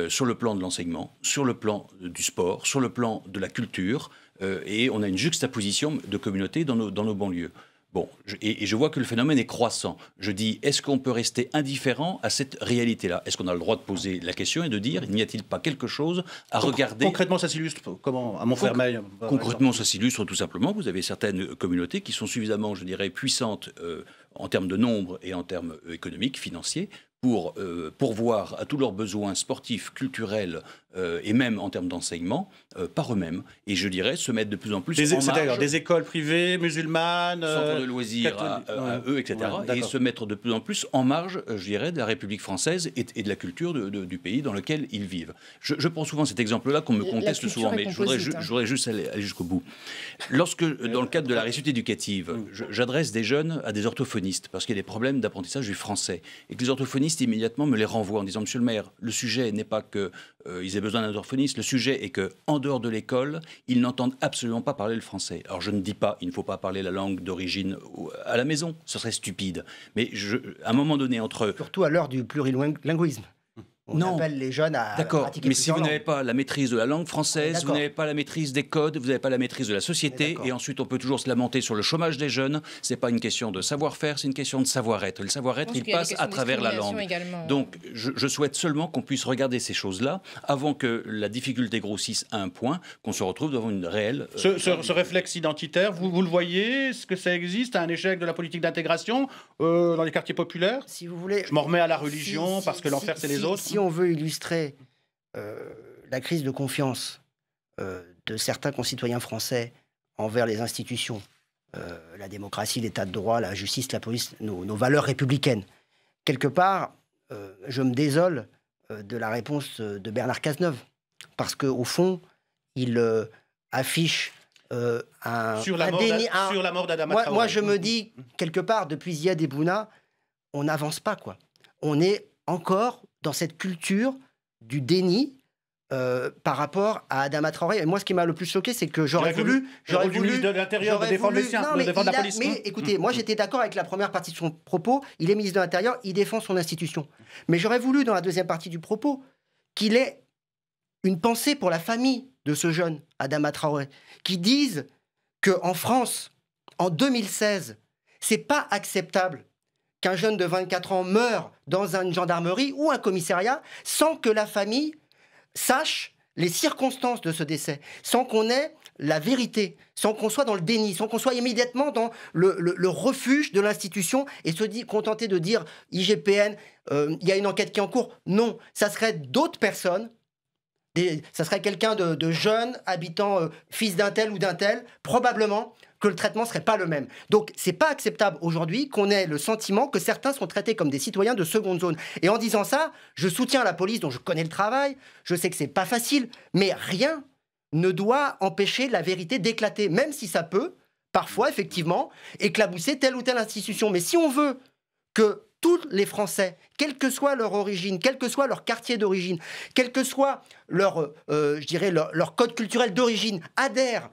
C: sur le plan de l'enseignement, sur le plan du sport, sur le plan de la culture, et on a une juxtaposition de communautés dans nos banlieues. Bon, je vois que le phénomène est croissant. Je dis, est-ce qu'on peut rester indifférent à cette réalité-là? Est-ce qu'on a le droit de poser la question et de dire, n'y a-t-il pas quelque chose à regarder?
A: Concrètement, ça s'illustre comment? À Montfermeil?
C: Concrètement, ça s'illustre tout simplement. Vous avez certaines communautés qui sont suffisamment, je dirais, puissantes en termes de nombre et en termes économiques, financiers, pour pourvoir à tous leurs besoins sportifs, culturels et même en termes d'enseignement par eux-mêmes. Et je dirais se mettre de plus en plus en marge.
A: C'est-à-dire des écoles privées, musulmanes,
C: centres de loisirs à eux, etc. Ouais, et se mettre de plus en plus en marge, je dirais, de la République française et de la culture du pays dans lequel ils vivent. Je prends souvent cet exemple-là qu'on me conteste souvent, mais je voudrais juste aller jusqu'au bout. Lorsque, dans le cadre de la réussite éducative, j'adresse des jeunes à des orthophonistes, parce qu'il y a des problèmes d'apprentissage du français, et que les orthophonistes immédiatement me les renvoient en disant, monsieur le maire, le sujet n'est pas qu'ils aient besoin d'un orthophoniste, le sujet est qu'en dehors de l'école, ils n'entendent absolument pas parler le français. Alors je ne dis pas, il ne faut pas parler la langue d'origine à la maison, ce serait stupide. Mais à un moment donné,
H: surtout à l'heure du plurilinguisme. On appelle les jeunes à pratiquer
C: mais si vous
H: plusieurs
C: n'avez
H: langues.
C: pas la maîtrise de la langue française, vous n'avez pas la maîtrise des codes, vous n'avez pas la maîtrise de la société, et ensuite on peut toujours se lamenter sur le chômage des jeunes. C'est pas une question de savoir-faire, c'est une question de savoir-être. Le savoir-être, il passe à travers la langue. Également. Donc je souhaite seulement qu'on puisse regarder ces choses-là avant que la difficulté grossisse à un point qu'on se retrouve devant une réelle...
A: Ce réflexe identitaire, vous le voyez? Est-ce que ça existe? Un échec de la politique d'intégration dans les quartiers populaires?
H: Si vous voulez...
A: Je m'en remets à la religion parce que l'enfer c'est les autres.
H: Si on veut illustrer la crise de confiance de certains concitoyens français envers les institutions, la démocratie, l'état de droit, la justice, la police, nos valeurs républicaines. Quelque part, je me désole de la réponse de Bernard Cazeneuve, parce qu'au fond, il affiche
A: sur la mort d'Adama Traoré.
H: Moi, je me dis, quelque part, depuis Ziad Ebouna, on n'avance pas, quoi. On est encore dans cette culture du déni par rapport à Adama Traoré. Et moi, ce qui m'a le plus choqué, c'est que j'aurais voulu
A: de l'Intérieur de défendre les siens, de défendre la police.
H: Mais écoutez, moi, j'étais d'accord avec la première partie de son propos. Il est ministre de l'Intérieur, il défend son institution. Mais j'aurais voulu, dans la deuxième partie du propos, qu'il ait une pensée pour la famille de ce jeune, Adama Traoré, qui dise qu'en France, en 2016, c'est pas acceptable qu'un jeune de 24 ans meure dans une gendarmerie ou un commissariat sans que la famille sache les circonstances de ce décès, sans qu'on ait la vérité, sans qu'on soit dans le déni, sans qu'on soit immédiatement dans le refuge de l'institution et se contenter de dire IGPN, il y a une enquête qui est en cours. Non, ça serait d'autres personnes, ça serait quelqu'un de jeune, habitant, fils d'un tel ou d'un tel, probablement que le traitement ne serait pas le même. Donc, c'est pas acceptable aujourd'hui qu'on ait le sentiment que certains sont traités comme des citoyens de seconde zone. Et en disant ça, je soutiens la police dont je connais le travail, je sais que c'est pas facile, mais rien ne doit empêcher la vérité d'éclater, même si ça peut, parfois, effectivement, éclabousser telle ou telle institution. Mais si on veut que tous les Français, quelle que soit leur origine, quel que soit leur quartier d'origine, quel que soit leur code culturel d'origine, adhèrent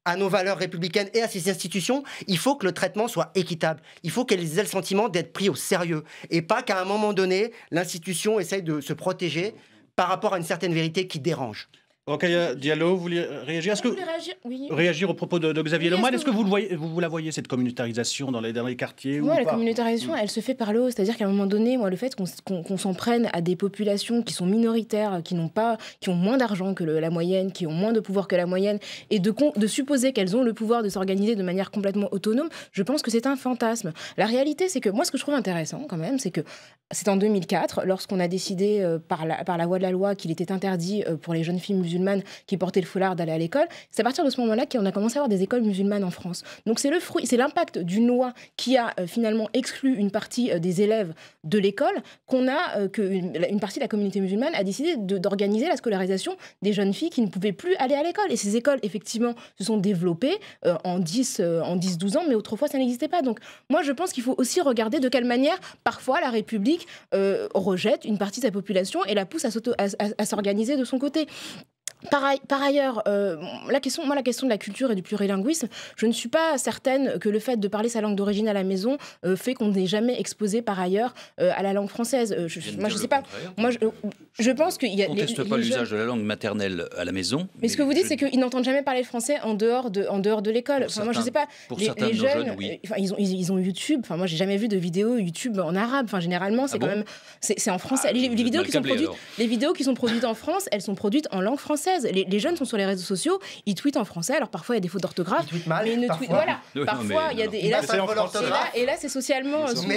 H: à nos valeurs républicaines et à ces institutions, il faut que le traitement soit équitable. Il faut qu'elles aient le sentiment d'être pris au sérieux. Et pas qu'à un moment donné, l'institution essaye de se protéger par rapport à une certaine vérité qui dérange.
A: Rokhaya Diallo, vous voulez réagir? Est-ce que réagir au propos de Xavier Lemoyne? Est-ce que vous la voyez, cette communautarisation dans les quartiers?
I: Oui, la communautarisation, elle se fait par le haut. C'est-à-dire qu'à un moment donné, moi, le fait qu'on s'en prenne à des populations qui sont minoritaires, qui ont moins d'argent que la moyenne, qui ont moins de pouvoir que la moyenne, et de supposer qu'elles ont le pouvoir de s'organiser de manière complètement autonome, je pense que c'est un fantasme. La réalité, c'est que moi, ce que je trouve intéressant quand même, c'est que c'est en 2004, lorsqu'on a décidé par la voie de la loi qu'il était interdit pour les jeunes filles musulmanes musulmane qui portaient le foulard d'aller à l'école. C'est à partir de ce moment-là qu'on a commencé à avoir des écoles musulmanes en France. Donc c'est le fruit, c'est l'impact d'une loi qui a finalement exclu une partie des élèves de l'école qu'une partie de la communauté musulmane a décidé d'organiser la scolarisation des jeunes filles qui ne pouvaient plus aller à l'école. Et ces écoles, effectivement, se sont développées en 10-12 ans, mais autrefois, ça n'existait pas. Donc moi, je pense qu'il faut aussi regarder de quelle manière, parfois, la République rejette une partie de sa population et la pousse à s'organiser de son côté. Par ailleurs, la question de la culture et du plurilinguisme, je ne suis pas certaine que le fait de parler sa langue d'origine à la maison fait qu'on n'est jamais exposé par ailleurs à la langue française. Moi, je sais pas. Moi, je pense qu'il y a.
C: On ne conteste pas l'usage de la langue maternelle à la maison.
I: Mais ce que vous dites, c'est qu'ils n'entendent jamais parler le français en dehors de l'école. Enfin, moi, je sais pas. Les jeunes, oui. Ils ont YouTube. Enfin, moi, j'ai jamais vu de vidéos YouTube en arabe. Enfin, généralement, c'est quand même, c'est en français. Les vidéos qui sont produites en France, elles sont produites en langue française. Les jeunes sont sur les réseaux sociaux, ils tweetent en français. Alors parfois il y a des fautes d'orthographe,
H: ils tweetent mal,
I: mais ils ne tweetent. Voilà, parfois il y a des. Et là, c'est socialement souvent.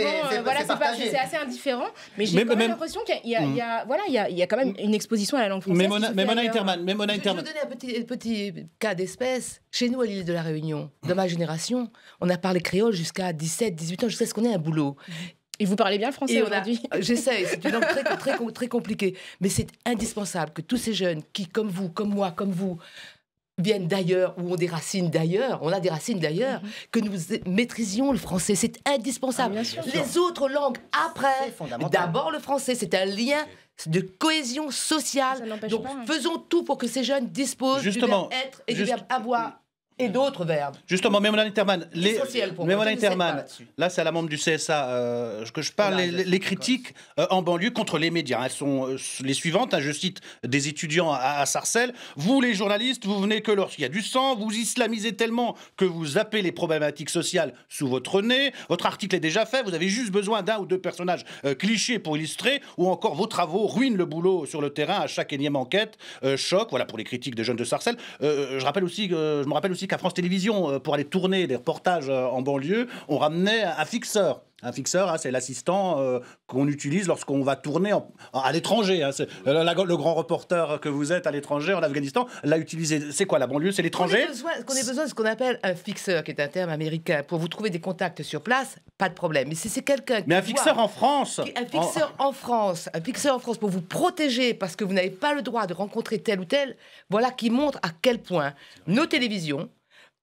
I: Voilà, c'est assez indifférent. Mais j'ai quand même l'impression qu'il y a quand même une exposition à la langue française.
A: Mais Mona Interman.
J: Je vais vous donner un petit cas d'espèce. Chez nous, à l'île de la Réunion, dans ma génération, on a parlé créole jusqu'à 17, 18 ans, jusqu'à ce qu'on ait un boulot.
I: Et vous parlez bien le français aujourd'hui.
J: J'essaye, c'est une langue très compliquée. Mais c'est indispensable que tous ces jeunes qui, comme vous, comme moi, comme vous, viennent d'ailleurs ou ont des racines d'ailleurs, on a des racines d'ailleurs, que nous maîtrisions le français. C'est indispensable. Les autres langues après, d'abord le français, c'est un lien de cohésion sociale. Donc faisons tout pour que ces jeunes disposent du verbe être et du verbe avoir. Et d'autres verbes.
A: Justement, Mona Interman, là c'est à la membre du CSA que je parle, les critiques en banlieue contre les médias. Elles sont les suivantes, je cite des étudiants à Sarcelles. Vous les journalistes, vous venez que lorsqu'il y a du sang, vous islamisez tellement que vous zappez les problématiques sociales sous votre nez, votre article est déjà fait, vous avez juste besoin d'un ou deux personnages clichés pour illustrer, ou encore vos travaux ruinent le boulot sur le terrain à chaque énième enquête. Choc, voilà pour les critiques des jeunes de Sarcelles. Je me rappelle aussi qu'à France Télévisions, pour aller tourner des reportages en banlieue, on ramenait un fixeur. Un fixeur, c'est l'assistant qu'on utilise lorsqu'on va tourner à l'étranger. Le grand reporter que vous êtes à l'étranger, en Afghanistan, l'a utilisé. C'est quoi la banlieue? C'est l'étranger?
J: Qu'on ait besoin de ce qu'on appelle un fixeur, qui est un terme américain. Pour vous trouver des contacts sur place, pas de problème. Mais si c'est quelqu'un...
A: Mais un fixeur en France?
J: Un fixeur en France pour vous protéger parce que vous n'avez pas le droit de rencontrer tel ou tel, voilà qui montre à quel point nos télévisions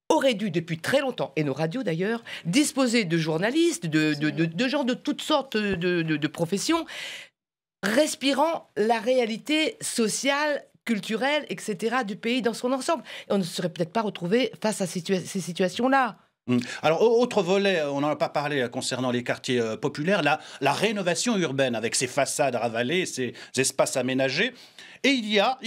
J: auraient dû, depuis très longtemps, et nos radios d'ailleurs, disposer de journalistes, de gens de toutes sortes de professions, respirant la réalité sociale, culturelle, etc., du pays dans son ensemble. Et on ne serait peut-être pas retrouvé face à ces situations-là.
A: Alors, autre volet, on n'en a pas parlé concernant les quartiers populaires, la rénovation urbaine avec ses façades ravalées, ses espaces aménagés. Et il y a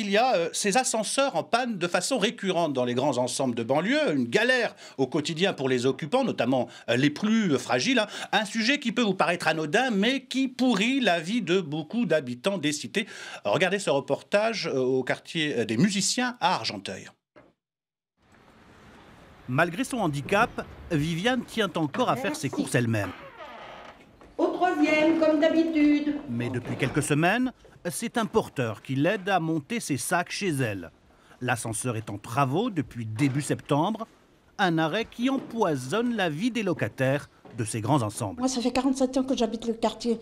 A: ces ascenseurs en panne de façon récurrente dans les grands ensembles de banlieue, une galère au quotidien pour les occupants, notamment les plus fragiles. Un sujet qui peut vous paraître anodin, mais qui pourrit la vie de beaucoup d'habitants des cités. Regardez ce reportage au quartier des Musiciens à Argenteuil. Malgré son handicap, Viviane tient encore à faire ses courses elle-même.
N: Au troisième, comme d'habitude.
A: Mais depuis quelques semaines, c'est un porteur qui l'aide à monter ses sacs chez elle. L'ascenseur est en travaux depuis début septembre, un arrêt qui empoisonne la vie des locataires de ces grands ensembles.
N: Moi, ça fait 47 ans que j'habite le quartier.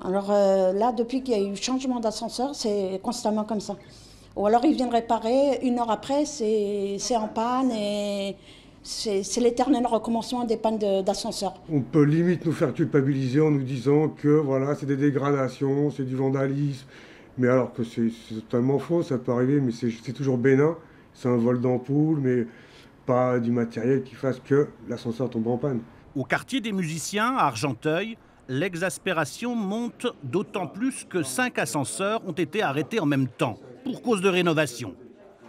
N: Alors là, depuis qu'il y a eu changement d'ascenseur, c'est constamment comme ça. Ou alors ils viennent réparer, une heure après, c'est en panne et c'est l'éternel recommencement des pannes d'ascenseur.
O: On peut limite nous faire culpabiliser en nous disant que voilà, c'est des dégradations, c'est du vandalisme. Mais alors que c'est totalement faux, ça peut arriver, mais c'est toujours bénin. C'est un vol d'ampoule, mais pas du matériel qui fasse que l'ascenseur tombe en panne.
A: Au quartier des Musiciens, à Argenteuil, l'exaspération monte d'autant plus que 5 ascenseurs ont été arrêtés en même temps pour cause de rénovation.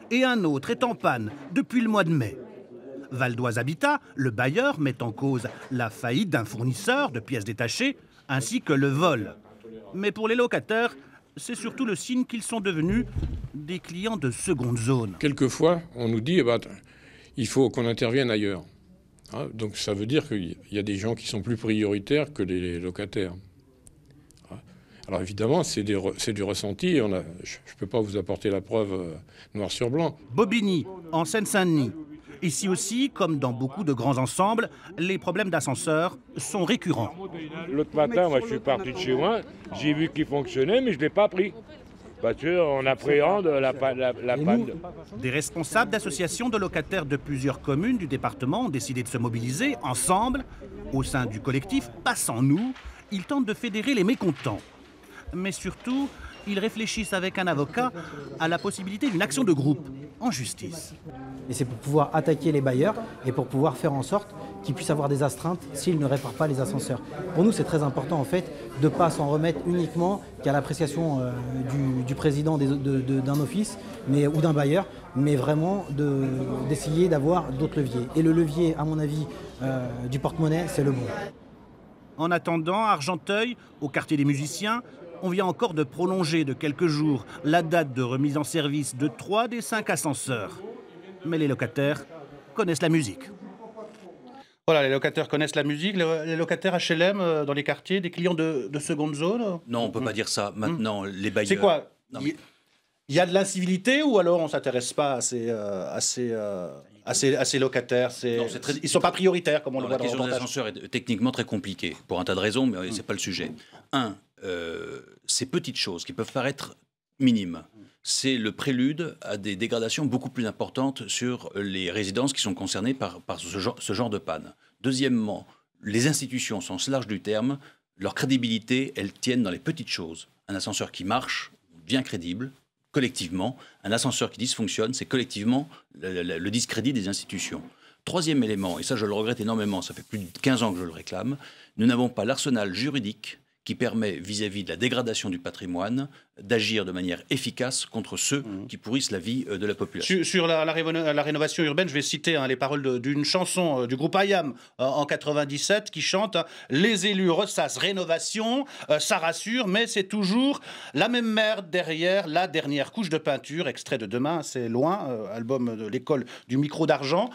A: Et un autre est en panne depuis le mois de mai. Val d'Oise Habitat, le bailleur, met en cause la faillite d'un fournisseur de pièces détachées ainsi que le vol. Mais pour les locataires, c'est surtout le signe qu'ils sont devenus des clients de seconde zone.
P: Quelquefois, on nous dit il faut qu'on intervienne ailleurs. Donc ça veut dire qu'il y a des gens qui sont plus prioritaires que les locataires. Alors évidemment, c'est du ressenti. Je ne peux pas vous apporter la preuve noir sur blanc.
A: Bobigny, en Seine-Saint-Denis. Ici aussi, comme dans beaucoup de grands ensembles, les problèmes d'ascenseur sont récurrents.
Q: L'autre matin, moi, je suis parti de chez moi, j'ai vu qu'il fonctionnait, mais je ne l'ai pas pris. Parce qu'on appréhende la panne.
A: Des responsables d'associations de locataires de plusieurs communes du département ont décidé de se mobiliser ensemble. Au sein du collectif Passons-nous, ils tentent de fédérer les mécontents. Mais surtout, ils réfléchissent avec un avocat à la possibilité d'une action de groupe en justice.
R: Et c'est pour pouvoir attaquer les bailleurs et pour pouvoir faire en sorte qu'ils puissent avoir des astreintes s'ils ne réparent pas les ascenseurs. Pour nous, c'est très important en fait de ne pas s'en remettre uniquement qu'à l'appréciation du président d'un office ou d'un bailleur, mais vraiment d'essayer d'avoir d'autres leviers. Et le levier, à mon avis, du porte-monnaie, c'est le bon.
A: En attendant, à Argenteuil, au quartier des musiciens, on vient encore de prolonger de quelques jours la date de remise en service de 3 des 5 ascenseurs. Mais les locataires connaissent la musique. Voilà, les locataires connaissent la musique. Les locataires HLM dans les quartiers, des clients de seconde zone.
C: Non, on ne peut pas dire ça. Maintenant, les bailleurs...
A: C'est quoi? Il y a de l'incivilité ou alors on ne s'intéresse pas à ces locataires? Ils ne sont pas prioritaires, comme on le voit dans le reportage.
C: La question des ascenseurs est techniquement très compliquée, pour un tas de raisons, mais ce n'est pas le sujet. Ces petites choses qui peuvent paraître minimes, c'est le prélude à des dégradations beaucoup plus importantes sur les résidences qui sont concernées par ce genre de panne. Deuxièmement, les institutions, au sens large du terme, leur crédibilité, elles tiennent dans les petites choses. Un ascenseur qui marche, bien crédible, collectivement. Un ascenseur qui dysfonctionne, c'est collectivement le discrédit des institutions. Troisième élément, et ça je le regrette énormément, ça fait plus de 15 ans que je le réclame, nous n'avons pas l'arsenal juridique qui permet, vis-à-vis de la dégradation du patrimoine, d'agir de manière efficace contre ceux qui pourrissent la vie de la population.
A: Sur la rénovation urbaine, je vais citer les paroles d'une chanson du groupe IAM en 97 qui chante « Les élus ressassent rénovation, ça rassure, mais c'est toujours la même merde derrière la dernière couche de peinture ». Extrait de Demain, c'est loin, album de l'école du micro d'argent.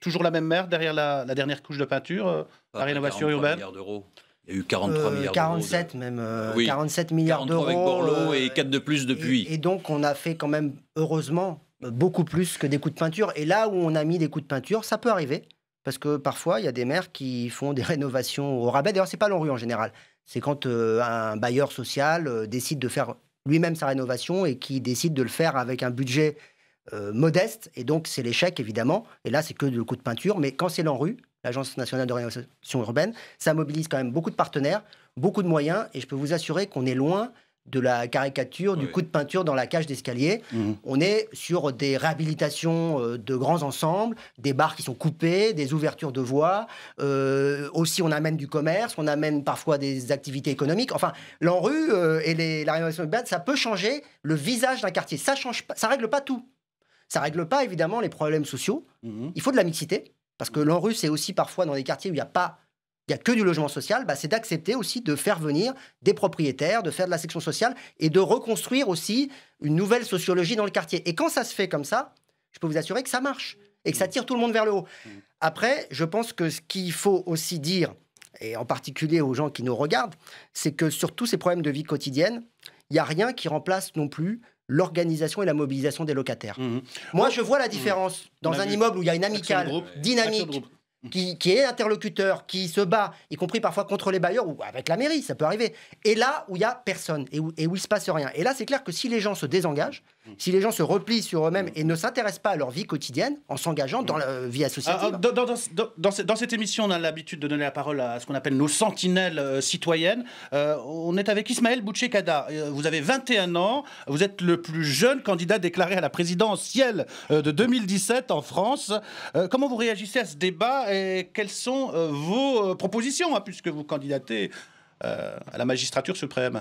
A: Toujours la même merde derrière la dernière couche de peinture, la rénovation urbaine.
C: Milliards d'euros. Il y a eu 43 milliards
H: 47
C: d'euros.
H: Même,
C: oui.
H: 47 milliards
C: 43
H: d'euros.
C: avec Borloo et 4 de plus depuis.
H: Et donc on a fait quand même, heureusement, beaucoup plus que des coups de peinture. Et là où on a mis des coups de peinture, ça peut arriver. Parce que parfois, il y a des maires qui font des rénovations au rabais. D'ailleurs, c'est pas l'ANRU en général. C'est quand un bailleur social décide de faire lui-même sa rénovation et qui décide de le faire avec un budget modeste. Et donc, c'est l'échec, évidemment. Et là, c'est que le coup de peinture. Mais quand c'est l'ANRU, l'Agence nationale de rénovation urbaine, ça mobilise quand même beaucoup de partenaires, beaucoup de moyens, et je peux vous assurer qu'on est loin de la caricature du coup de peinture dans la cage d'escalier. On est sur des réhabilitations de grands ensembles, des bars qui sont coupés, des ouvertures de voies, aussi on amène du commerce, on amène parfois des activités économiques. Enfin, l'ANRU et la rénovation urbaine, ça peut changer le visage d'un quartier. Ça change pas, ça règle pas tout. Ça règle pas évidemment les problèmes sociaux. Il faut de la mixité. Parce que l'ANRU, c'est aussi parfois dans des quartiers où il n'y a que du logement social, c'est d'accepter aussi de faire venir des propriétaires, de faire de la section sociale et de reconstruire aussi une nouvelle sociologie dans le quartier. Et quand ça se fait comme ça, je peux vous assurer que ça marche et que ça tire tout le monde vers le haut. Après, je pense que ce qu'il faut aussi dire, et en particulier aux gens qui nous regardent, c'est que sur tous ces problèmes de vie quotidienne, il n'y a rien qui remplace non plus l'organisation et la mobilisation des locataires. Moi, je vois la différence dans un immeuble où il y a une amicale dynamique, qui est interlocuteur, qui se bat, y compris parfois contre les bailleurs ou avec la mairie, ça peut arriver. Et là où il n'y a personne et où il ne se passe rien. Et là, c'est clair que si les gens se désengagent, si les gens se replient sur eux-mêmes et ne s'intéressent pas à leur vie quotidienne en s'engageant dans la vie associative.
A: Dans cette émission, on a l'habitude de donner la parole à ce qu'on appelle nos sentinelles citoyennes. On est avec Ismaël Bouchekada. Vous avez 21 ans, vous êtes le plus jeune candidat déclaré à la présidentielle de 2017 en France. Comment vous réagissez à ce débat et quelles sont vos propositions, puisque vous candidatez à la magistrature suprême?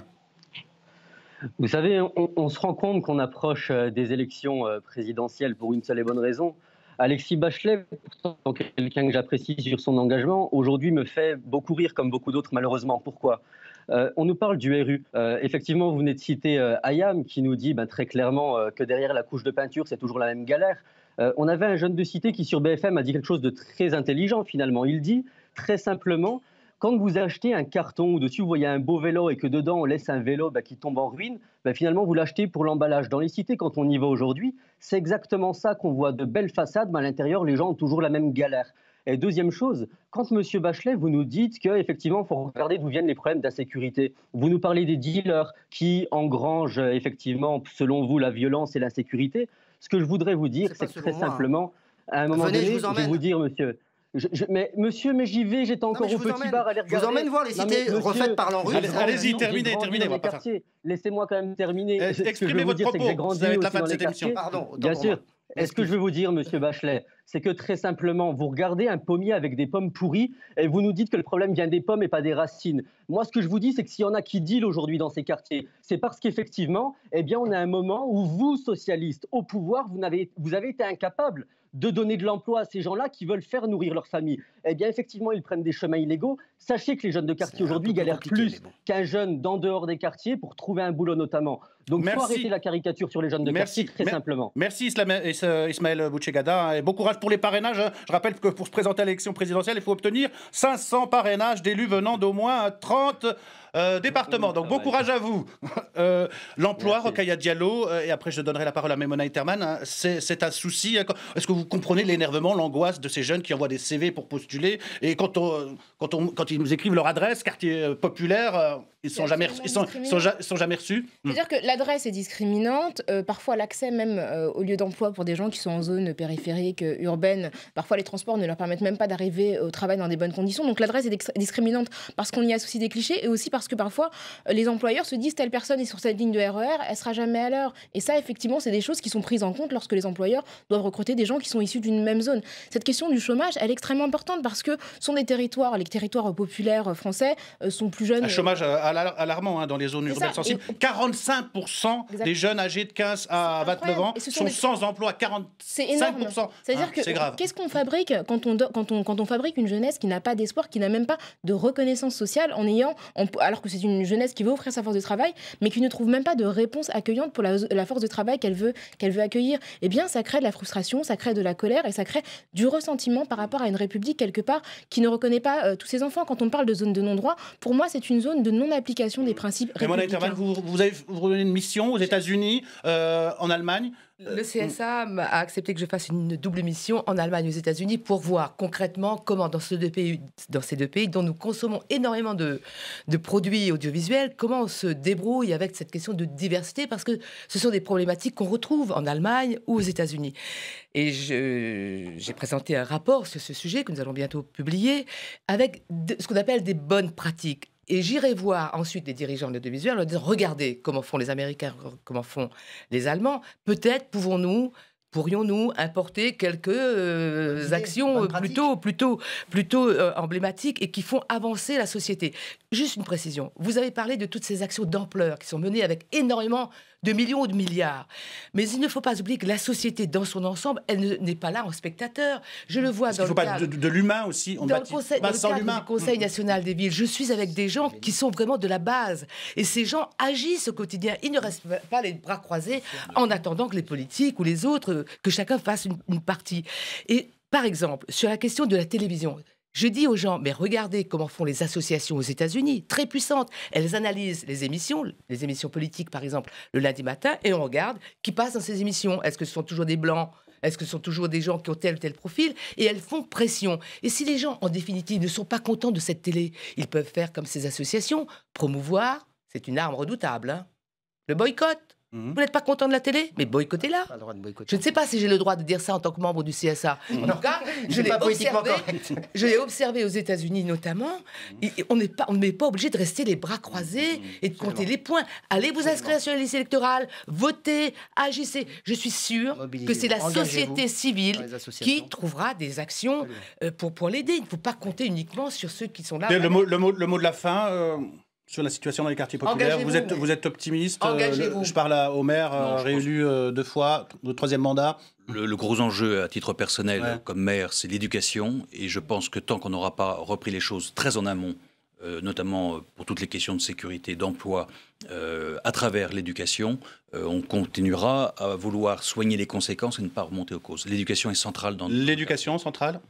S: Vous savez, on se rend compte qu'on approche des élections présidentielles pour une seule et bonne raison. Alexis Bachelet, pourtant quelqu'un que j'apprécie sur son engagement, aujourd'hui me fait beaucoup rire comme beaucoup d'autres malheureusement. Pourquoi ? On nous parle du RU. Effectivement, vous venez de citer Ayam qui nous dit très clairement que derrière la couche de peinture, c'est toujours la même galère. On avait un jeune de cité qui sur BFM a dit quelque chose de très intelligent finalement. Il dit très simplement Quand vous achetez un carton où dessus vous voyez un beau vélo et que dedans on laisse un vélo qui tombe en ruine, finalement vous l'achetez pour l'emballage. Dans les cités, quand on y va aujourd'hui, c'est exactement ça qu'on voit, de belles façades, mais à l'intérieur les gens ont toujours la même galère. Et deuxième chose, quand M. Bachelet, vous nous dites qu'effectivement, il faut regarder d'où viennent les problèmes d'insécurité. Vous nous parlez des dealers qui engrangent effectivement, selon vous, la violence et l'insécurité. Ce que je voudrais vous dire, c'est que très simplement, à un moment donné, je vais vous dire, monsieur... mais j'y vais, j'étais encore au petit bar à aller regarder.
H: Je vous emmène voir les cités refaites par l'ANRU.
A: Allez-y, terminez.
S: Laissez-moi quand même terminer.
A: Exprimez votre propos, vous avez la fin de cette émission.
H: Pardon.
S: Bien sûr. Est-ce que je veux vous dire, monsieur Bachelet, c'est que très simplement, vous regardez un pommier avec des pommes pourries et vous nous dites que le problème vient des pommes et pas des racines. Moi, ce que je vous dis, c'est que s'il y en a qui dealent aujourd'hui dans ces quartiers, c'est parce qu'effectivement, on a un moment où vous, socialistes, au pouvoir, vous avez été incapables de donner de l'emploi à ces gens-là qui veulent faire nourrir leur famille. Effectivement, ils prennent des chemins illégaux. Sachez que les jeunes de quartier aujourd'hui galèrent plus qu'un jeune d'en dehors des quartiers pour trouver un boulot notamment. Donc, il faut arrêter la caricature sur les jeunes de quartier, très simplement.
A: Merci Ismaël Bouchegada. Et bon courage pour les parrainages. Je rappelle que pour se présenter à l'élection présidentielle, il faut obtenir 500 parrainages d'élus venant d'au moins 30 départements. Donc bon courage à vous. L'emploi, Rokhaya Diallo, et après je donnerai la parole à Maïmouna Interman, c'est un souci. Est-ce que vous comprenez l'énervement, l'angoisse de ces jeunes qui envoient des CV pour postuler et quand ils nous écrivent leur adresse, quartier populaire, ils sont jamais reçus.
I: C'est-à-dire que l'adresse est discriminante, parfois l'accès même au lieu d'emploi pour des gens qui sont en zone périphérique, urbaine, parfois les transports ne leur permettent même pas d'arriver au travail dans des bonnes conditions. Donc l'adresse est discriminante parce qu'on y associe des clichés et aussi parce que parfois les employeurs se disent telle personne est sur cette ligne de RER, elle sera jamais à l'heure. Et ça, effectivement, c'est des choses qui sont prises en compte lorsque les employeurs doivent recruter des gens qui sont issus d'une même zone. Cette question du chômage, elle est extrêmement importante parce que sont des territoires, les territoires populaires français sont plus jeunes.
A: Un chômage alarmant dans les zones urbaines sensibles. 45% des jeunes âgés de 15 à 29 ans sont sans emploi. 45%. C'est énorme.
I: C'est-à-dire que qu'est-ce qu'on fabrique quand on fabrique une jeunesse qui n'a pas d'espoir, qui n'a même pas de reconnaissance sociale, alors que c'est une jeunesse qui veut offrir sa force de travail, mais qui ne trouve même pas de réponse accueillante pour la force de travail qu'elle veut accueillir. Eh bien, ça crée de la frustration, ça crée de la colère et ça crée du ressentiment par rapport à une République quelque part qui ne reconnaît pas tous ses enfants. Quand on parle de zone de non-droit, pour moi, c'est une zone de non-application des principes républicains.
A: Vous avez une mission aux États-Unis, en Allemagne.
J: Le CSA a accepté que je fasse une double mission en Allemagne et aux États-Unis pour voir concrètement comment dans ces deux pays dont nous consommons énormément de produits audiovisuels, comment on se débrouille avec cette question de diversité, parce que ce sont des problématiques qu'on retrouve en Allemagne ou aux États-Unis. Et j'ai présenté un rapport sur ce sujet que nous allons bientôt publier avec ce qu'on appelle des bonnes pratiques. Et j'irai voir ensuite les dirigeants de l'audiovisuel en leur disant « Regardez comment font les Américains, comment font les Allemands. Peut-être pourrions-nous importer quelques actions plutôt emblématiques et qui font avancer la société. » Juste une précision. Vous avez parlé de toutes ces actions d'ampleur qui sont menées avec énormément de millions ou de milliards. Mais il ne faut pas oublier que la société dans son ensemble, elle n'est pas là en spectateur. Je le vois dans le cadre...
A: Il ne faut pas de l'humain aussi.
J: Dans le cadre du Conseil national des villes, je suis avec des gens qui sont vraiment de la base. Et ces gens agissent au quotidien. Ils ne restent pas les bras croisés en attendant que les politiques ou les autres, que chacun fasse une partie. Et par exemple, sur la question de la télévision... Je dis aux gens, mais regardez comment font les associations aux États-Unis, très puissantes. Elles analysent les émissions politiques par exemple, le lundi matin, et on regarde qui passe dans ces émissions. Est-ce que ce sont toujours des blancs ? Est-ce que ce sont toujours des gens qui ont tel ou tel profil ? Et elles font pression. Et si les gens, en définitive, ne sont pas contents de cette télé, ils peuvent faire comme ces associations, promouvoir, c'est une arme redoutable, le boycott. Vous n'êtes pas content de la télé ? Mais boycottez-la. Je ne sais pas si j'ai le droit de dire ça en tant que membre du CSA. En tout cas, je l'ai observé aux États-Unis notamment. Et on n'est pas obligé de rester les bras croisés et de compter les points. Allez vous inscrire sur les listes électorales, votez, agissez. Je suis sûre que c'est la société civile qui trouvera des actions pour l'aider. Il ne faut pas compter uniquement sur ceux qui sont là.
A: Le mot de la fin. Sur la situation dans les quartiers populaires, vous êtes optimiste. Je parle au maire réélu 2 fois, au 3e mandat.
C: Le gros enjeu à titre personnel comme maire, c'est l'éducation. Et je pense que tant qu'on n'aura pas repris les choses très en amont, notamment pour toutes les questions de sécurité, d'emploi, à travers l'éducation, on continuera à vouloir soigner les conséquences et ne pas remonter aux causes. L'éducation est centrale dans...
A: L'éducation centrale ?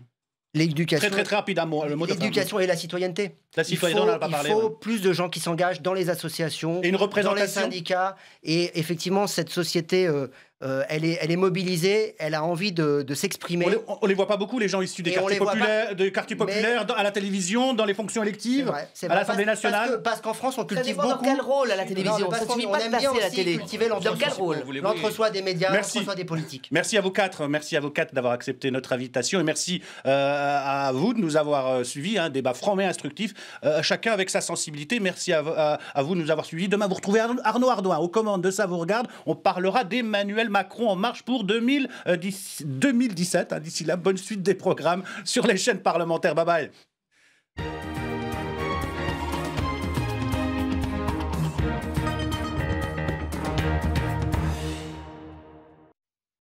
H: L'éducation.
A: Très rapide, le mot de
H: l'éducation et la citoyenneté.
A: La citoyenneté, on n'en a pas parlé.
H: Il faut plus de gens qui s'engagent dans les associations,
A: et une représentation.
H: dans les syndicats. Et effectivement, cette société, elle est mobilisée, elle a envie de s'exprimer.
A: On les voit pas beaucoup, les gens issus des quartiers populaires, à la télévision, dans les fonctions électives, à l'Assemblée nationale.
H: Parce qu'en France, on cultive beaucoup.
J: Dans quel rôle à la télévision? Ça suffit pas de passer à la télé.
H: Dans quel rôle? L'entre-soi des médias, l'entre-soi des politiques.
A: Merci à vous quatre. Merci à vous quatre d'avoir accepté notre invitation. Et merci à vous de nous avoir suivis. Un débat franc mais instructif. Chacun avec sa sensibilité. Merci à vous de nous avoir suivis. Demain, vous retrouvez Arnaud Ardouin aux commandes de Ça vous regarde. On parlera d'Emmanuel Macron en marche pour 2017. D'ici là, bonne suite des programmes sur les chaînes parlementaires. Bye bye.